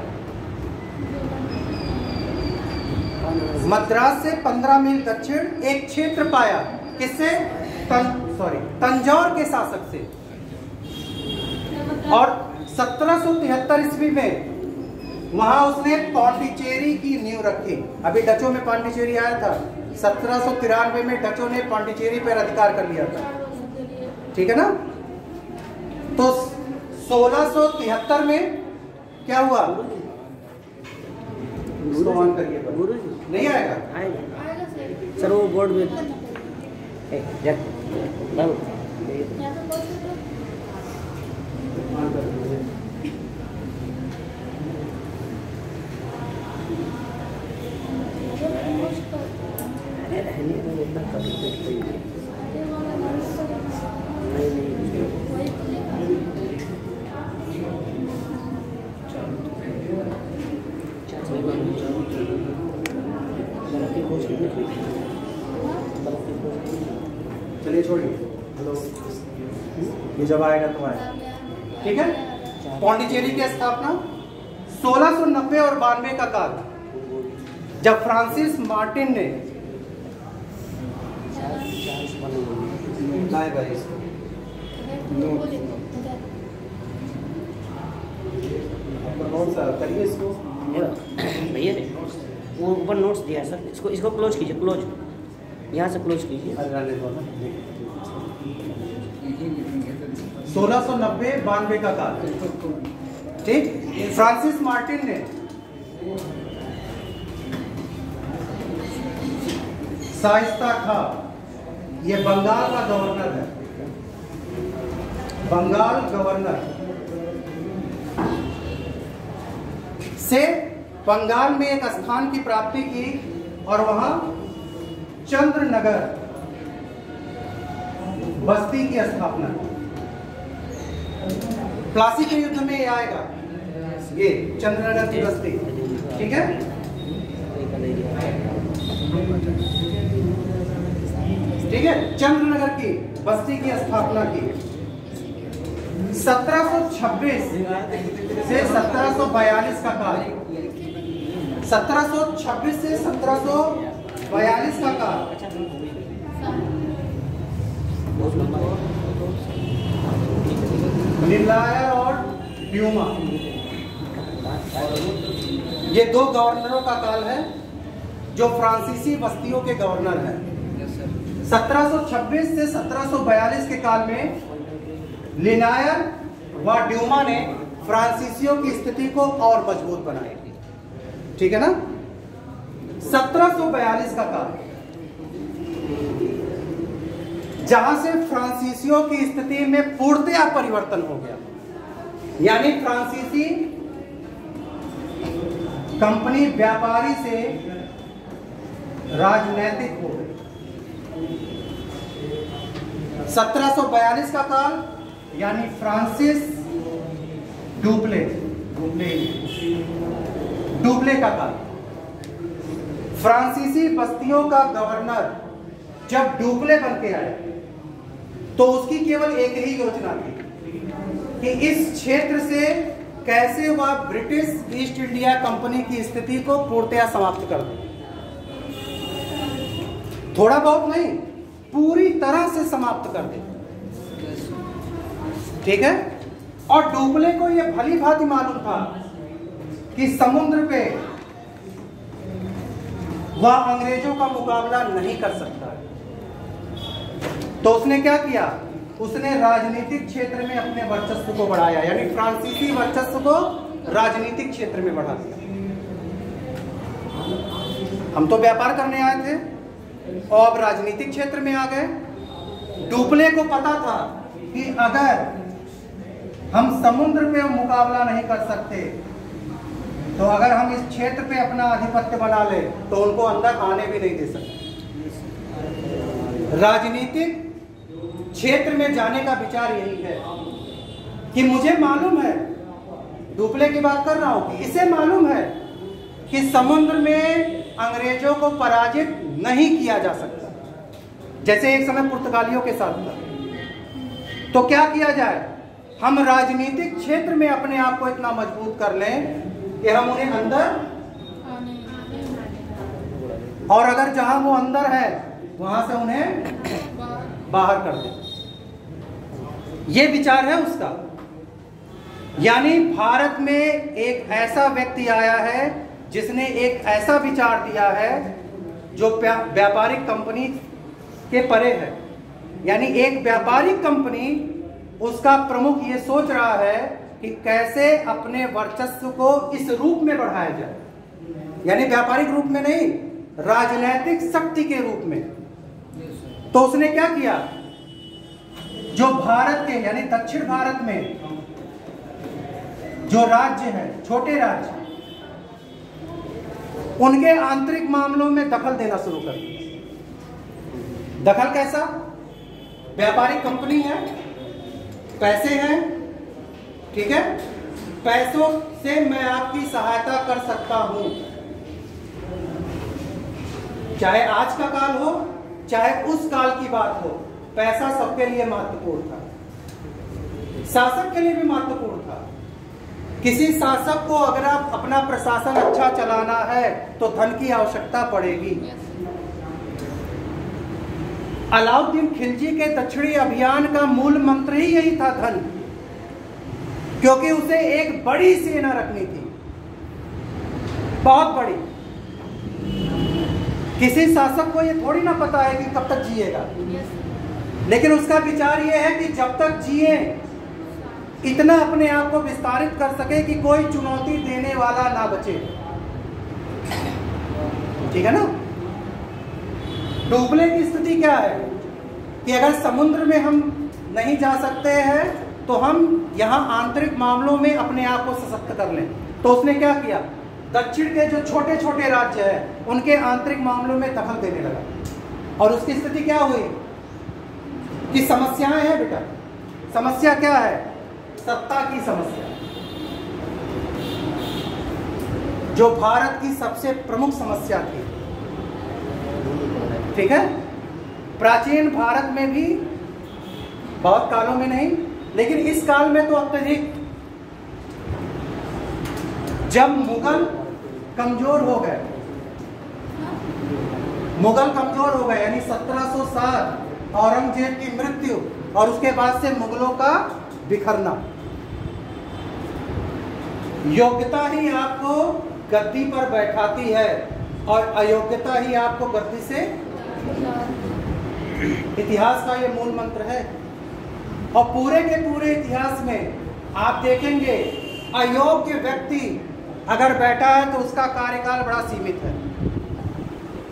मद्रास से 15 मील दक्षिण एक क्षेत्र पाया। किससे? तंजौर के शासक से। और 1773 ईस्वी में वहां उसने पांडिचेरी की नींव रखी। अभी डचों में पांडिचेरी आया था, 1793 में डचों ने पांडिचेरी पर अधिकार कर लिया था, ठीक है ना। तो 1673 में क्या हुआ? ऑन करिए, नहीं आएगा? सर वो बोर्ड में चलिए छोड़िए, हेलो, ये जब आएगा तो आएगा, ठीक है। पांडिचेरी की स्थापना 1690 और 92 का काल, जब फ्रांसिस मार्टिन ने करिए इसको भैया वो ऊपर नोट्स दिया है सर, इसको क्लोज कीजिए, क्लोज यहाँ से क्लोज कीजिए। 1690-92 का काल, ठीक। फ्रांसिस मार्टिन ने शाइस्ता खां, ये बंगाल का गवर्नर है, बंगाल गवर्नर से बंगाल में एक स्थान की प्राप्ति की और वहां चंद्रनगर बस्ती की स्थापना की। प्लासी के युद्ध में ये आएगा, ये चंद्रनगर की बस्ती, ठीक है। ठीक है, चंद्रनगर की बस्ती की स्थापना की। 1726 से 1742 का काल, 1726 से 1742 का काल, नीलायर और ड्यूमा, ये दो गवर्नरों का काल है जो फ्रांसीसी बस्तियों के गवर्नर हैं। 1726 से 1742 के काल में लिनायर व ड्यूमा ने फ्रांसीसियों की स्थिति को और मजबूत बनाया, ठीक है ना। 1742 का काल, जहां से फ्रांसीसियों की स्थिति में पूर्णतया परिवर्तन हो गया, यानी फ्रांसीसी कंपनी व्यापारी से राजनैतिक हो गई। 1742 का काल यानी फ्रांसिस डुप्ले का काल। फ्रांसीसी बस्तियों का गवर्नर जब डुप्ले बन के आया तो उसकी केवल एक ही योजना थी कि इस क्षेत्र से कैसे वह ब्रिटिश ईस्ट इंडिया कंपनी की स्थिति को पूर्णतया समाप्त कर दे। थोड़ा बहुत नहीं, पूरी तरह से समाप्त कर दे, ठीक है। और डुप्ले को यह भली भांति मालूम था कि समुद्र पे वह अंग्रेजों का मुकाबला नहीं कर सकता, तो उसने क्या किया, उसने राजनीतिक क्षेत्र में अपने वर्चस्व को बढ़ाया, यानी फ्रांसीसी वर्चस्व को राजनीतिक क्षेत्र में बढ़ा दिया। हम तो व्यापार करने आए थे और अब राजनीतिक क्षेत्र में आ गए। डुप्ले को पता था कि अगर हम समुद्र पे मुकाबला नहीं कर सकते तो अगर हम इस क्षेत्र पे अपना आधिपत्य बना ले तो उनको अंदर आने भी नहीं दे सकते। राजनीतिक क्षेत्र में जाने का विचार यही है कि मुझे मालूम है, डुप्ले की बात कर रहा हूं, कि इसे मालूम है कि समुद्र में अंग्रेजों को पराजित नहीं किया जा सकता, जैसे एक समय पुर्तगालियों के साथ था। तो क्या किया जाए, हम राजनीतिक क्षेत्र में अपने आप को इतना मजबूत कर लें कि हम उन्हें अंदर और अगर जहां वो अंदर है वहां से उन्हें बाहर कर दे। ये विचार है उसका। यानी भारत में एक ऐसा व्यक्ति आया है जिसने एक ऐसा विचार दिया है जो व्यापारिक कंपनी के परे है। यानी एक व्यापारिक कंपनी, उसका प्रमुख ये सोच रहा है कि कैसे अपने वर्चस्व को इस रूप में बढ़ाया जाए, यानी व्यापारिक रूप में नहीं, राजनीतिक शक्ति के रूप में। तो उसने क्या किया, जो भारत के यानी दक्षिण भारत में जो राज्य हैं, छोटे राज्य, उनके आंतरिक मामलों में दखल देना शुरू कर दिया। दखल कैसा? व्यापारिक कंपनी है, पैसे हैं, ठीक है, पैसों से मैं आपकी सहायता कर सकता हूं। चाहे आज का काल हो, चाहे उस काल की बात हो, पैसा सबके लिए महत्वपूर्ण था, शासक के लिए भी महत्वपूर्ण था। किसी शासक को अगर आप अपना प्रशासन अच्छा चलाना है तो धन की आवश्यकता पड़ेगी। अलाउद्दीन खिलजी के दक्षिणी अभियान का मूल मंत्र ही यही था, धन, क्योंकि उसे एक बड़ी सेना रखनी थी, बहुत बड़ी। किसी शासक को यह थोड़ी ना पता है कि कब तक जिएगा, लेकिन उसका विचार यह है कि जब तक जिए इतना अपने आप को विस्तारित कर सके कि कोई चुनौती देने वाला ना बचे। ठीक है ना? डूबने की स्थिति क्या है कि अगर समुद्र में हम नहीं जा सकते हैं तो हम यहां आंतरिक मामलों में अपने आप को सशक्त कर लें। तो उसने क्या किया, दक्षिण के जो छोटे छोटे राज्य हैं उनके आंतरिक मामलों में दखल देने लगा। और उसकी स्थिति क्या हुई कि समस्याएं हैं बेटा। समस्या क्या है? सत्ता की समस्या, जो भारत की सबसे प्रमुख समस्या थी। ठीक है, प्राचीन भारत में भी, बहुत कालों में नहीं, लेकिन इस काल में तो अत्यधिक। जब मुगल कमजोर हो गए, यानी 1707 औरंगजेब की मृत्यु और उसके बाद से मुगलों का बिखरना। योग्यता ही आपको गद्दी पर बैठाती है और अयोग्यता ही आपको गद्दी से। इतिहास का ये मूल मंत्र है। और पूरे के पूरे इतिहास में आप देखेंगे अयोग्य व्यक्ति अगर बैठा है तो उसका कार्यकाल बड़ा सीमित है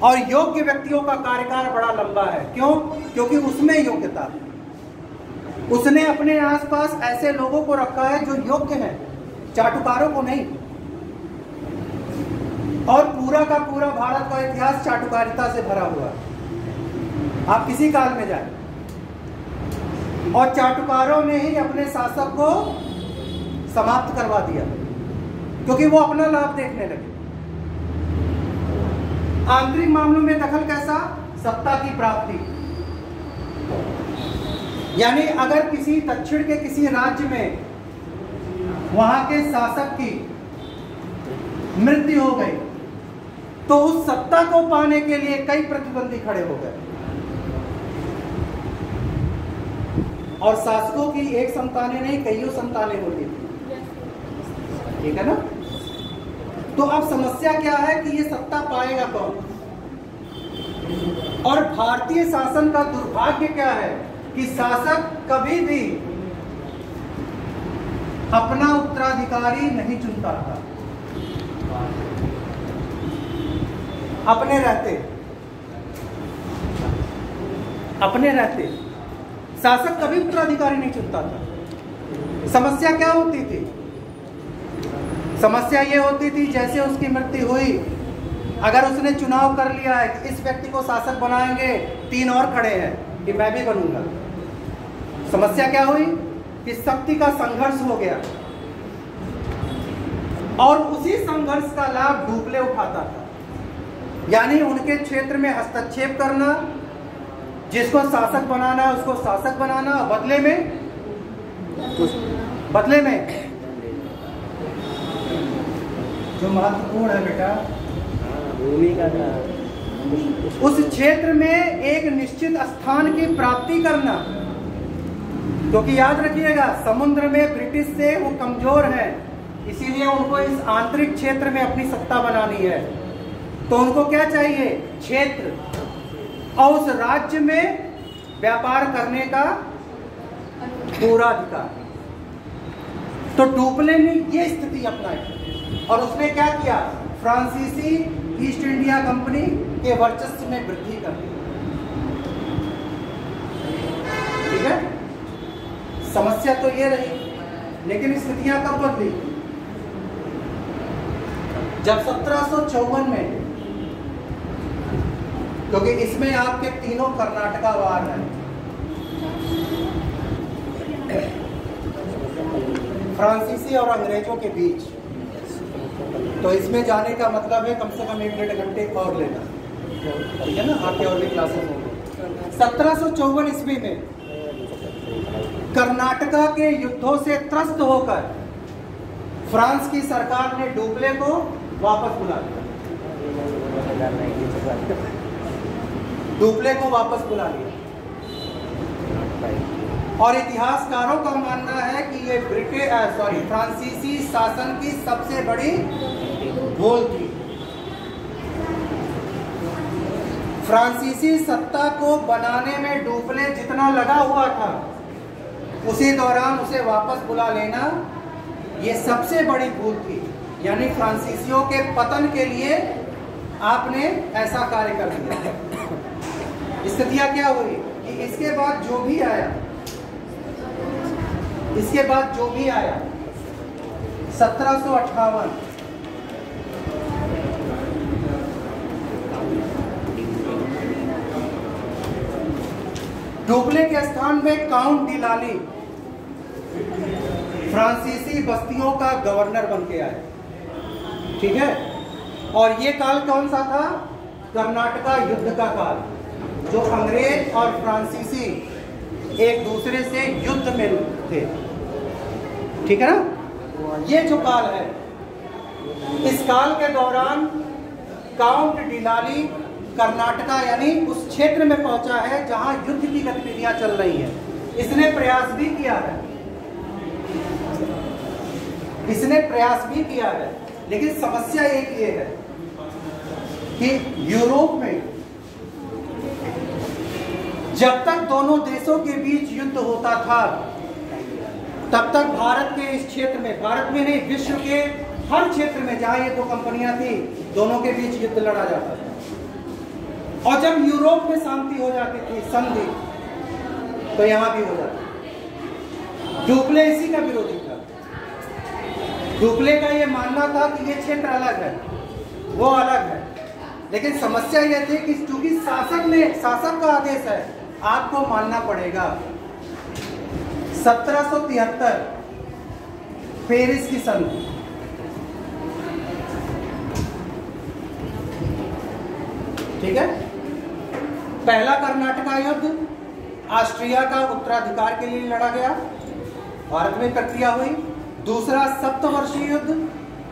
और योग्य व्यक्तियों का कार्यकाल बड़ा लंबा है। क्यों? क्योंकि उसमें योग्यता है। उसने अपने आसपास ऐसे लोगों को रखा है जो योग्य हैं, चाटुकारों को नहीं। और पूरा का पूरा भारत का इतिहास चाटुकारिता से भरा हुआ है। आप किसी काल में जाए और चाटुकारों ने ही अपने शासक को समाप्त करवा दिया क्योंकि वो अपना लाभ देखने लगे। आंतरिक मामलों में दखल कैसा? सत्ता की प्राप्ति। यानी अगर किसी दक्षिण के किसी राज्य में वहां के शासक की मृत्यु हो गई तो उस सत्ता को पाने के लिए कई प्रतिद्वंदी खड़े हो गए और शासकों की एक संतानें नहीं, कईयों संतानें होती थी। ठीक है ना? तो अब समस्या क्या है कि ये सत्ता पाएगा कौन? और भारतीय शासन का दुर्भाग्य क्या है कि शासक कभी भी अपना उत्तराधिकारी नहीं चुनता था। अपने रहते शासक कभी उत्तराधिकारी नहीं चुनता था। समस्या क्या होती थी? समस्या ये होती थी जैसे उसकी मृत्यु हुई, अगर उसने चुनाव कर लिया है कि इस व्यक्ति को शासक बनाएंगे, 3 और खड़े हैं कि मैं भी बनूंगा। समस्या क्या हुई कि शक्ति का संघर्ष हो गया और उसी संघर्ष का लाभ ढूंढले उठाता था। यानी उनके क्षेत्र में हस्तक्षेप करना, जिसको शासक बनाना है उसको शासक बनाना, बदले में जो महत्वपूर्ण है बेटा, भूमि का उस क्षेत्र में एक निश्चित स्थान की प्राप्ति करना, क्योंकि याद रखिएगा समुद्र में ब्रिटिश से वो कमजोर है, इसीलिए उनको इस आंतरिक क्षेत्र में अपनी सत्ता बनानी है। तो उनको क्या चाहिए? क्षेत्र, और उस राज्य में व्यापार करने का पूरा अधिकार। तो डुप्ले ने ये स्थिति अपनाई और उसने क्या किया? फ्रांसीसी ईस्ट इंडिया कंपनी के वर्चस्व में वृद्धि कर दी। ठीक है, समस्या तो ये रही, लेकिन स्थितियां कब बदली? जब 1754 में, क्योंकि इसमें आपके तीनों कर्नाटका वार हैं, फ्रांसीसी और अंग्रेजों के बीच, तो इसमें जाने का मतलब है कम से कम 1-1.5 घंटे और लेना, ठीक है ना? आपके और भी क्लासेस होंगे। 1754 ईस्वी में कर्नाटका के युद्धों से त्रस्त होकर फ्रांस की सरकार ने डुप्ले को वापस बुला लिया। डुप्ले को वापस बुला लिया और इतिहासकारों का मानना है कि ये फ्रांसीसी शासन की सबसे बड़ी भूल थी। फ्रांसीसी सत्ता को बनाने में डुप्ले जितना लगा हुआ था, उसी दौरान उसे वापस बुला लेना ये सबसे बड़ी भूल थी। यानी फ्रांसीसियों के पतन के लिए आपने ऐसा कार्य कर दिया। स्थितियां क्या हुई कि इसके बाद जो भी आया 1758 डुप्ले के स्थान में काउंट डिलाली फ्रांसीसी बस्तियों का गवर्नर बन के आए। ठीक है, और ये काल कौन सा था? कर्नाटका युद्ध का काल, जो अंग्रेज और फ्रांसीसी एक दूसरे से युद्ध में थे। ठीक है ना? ये जो काल है, इस काल के दौरान काउंट डिलाली कर्नाटका यानी उस क्षेत्र में पहुंचा है जहां युद्ध की गतिविधियां चल रही हैं। इसने प्रयास भी किया है, लेकिन समस्या एक ये है कि यूरोप में जब तक दोनों देशों के बीच युद्ध होता था, तब तक भारत के इस क्षेत्र में, भारत में नहीं विश्व के हर क्षेत्र में जहां ये दो कंपनियां थी, दोनों के बीच युद्ध लड़ा जाता था। और जब यूरोप में शांति हो जाती थी, संधि, तो यहां भी हो जाती। डुप्ले इसी का विरोधी था। डुप्ले का ये मानना था कि ये क्षेत्र अलग है, वो अलग है, लेकिन समस्या यह थी कि चूंकि शासक का आदेश है, आपको मानना पड़ेगा। 1773 पेरिस की संधि, ठीक है। पहला कर्नाटका युद्ध ऑस्ट्रिया का उत्तराधिकार के लिए लड़ा गया, भारत में प्रक्रिया हुई। दूसरा सप्तवर्षीय युद्ध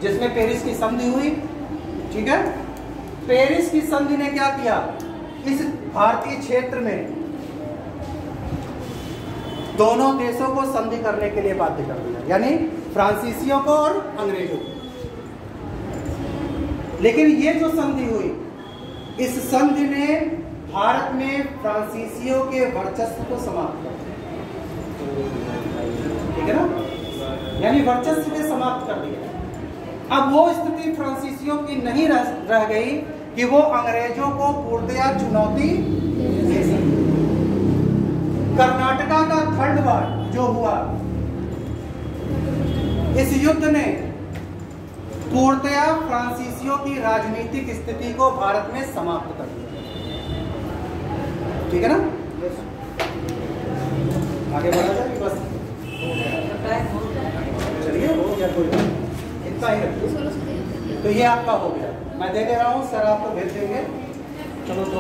जिसमें पेरिस की संधि हुई, ठीक है। पेरिस की संधि ने क्या किया? इस भारतीय क्षेत्र में दोनों देशों को संधि करने के लिए बाध्य कर दिया, यानी फ्रांसीसियों को और अंग्रेजों को। लेकिन ये जो संधि हुई, इस संधि ने भारत में फ्रांसीसियों के वर्चस्व को समाप्त कर दिया, ठीक है ना, यानी वर्चस्व को समाप्त कर दिया। अब वो स्थिति फ्रांसीसियों की नहीं रह गई कि वो अंग्रेजों को पूर्णतया चुनौती दे सके। कर्नाटका का थर्ड वार जो हुआ, इस युद्ध ने पूर्णतया फ्रांसीसियों की राजनीतिक स्थिति को भारत में समाप्त कर दिया, ठीक है ना। आगे बढ़ा जाए, बस चलिए, हो गया, कोई इतना ही रखिए। तो ये आपका हो गया, मैं दे रहा हूँ सर, आपको भेज देंगे। चलो तो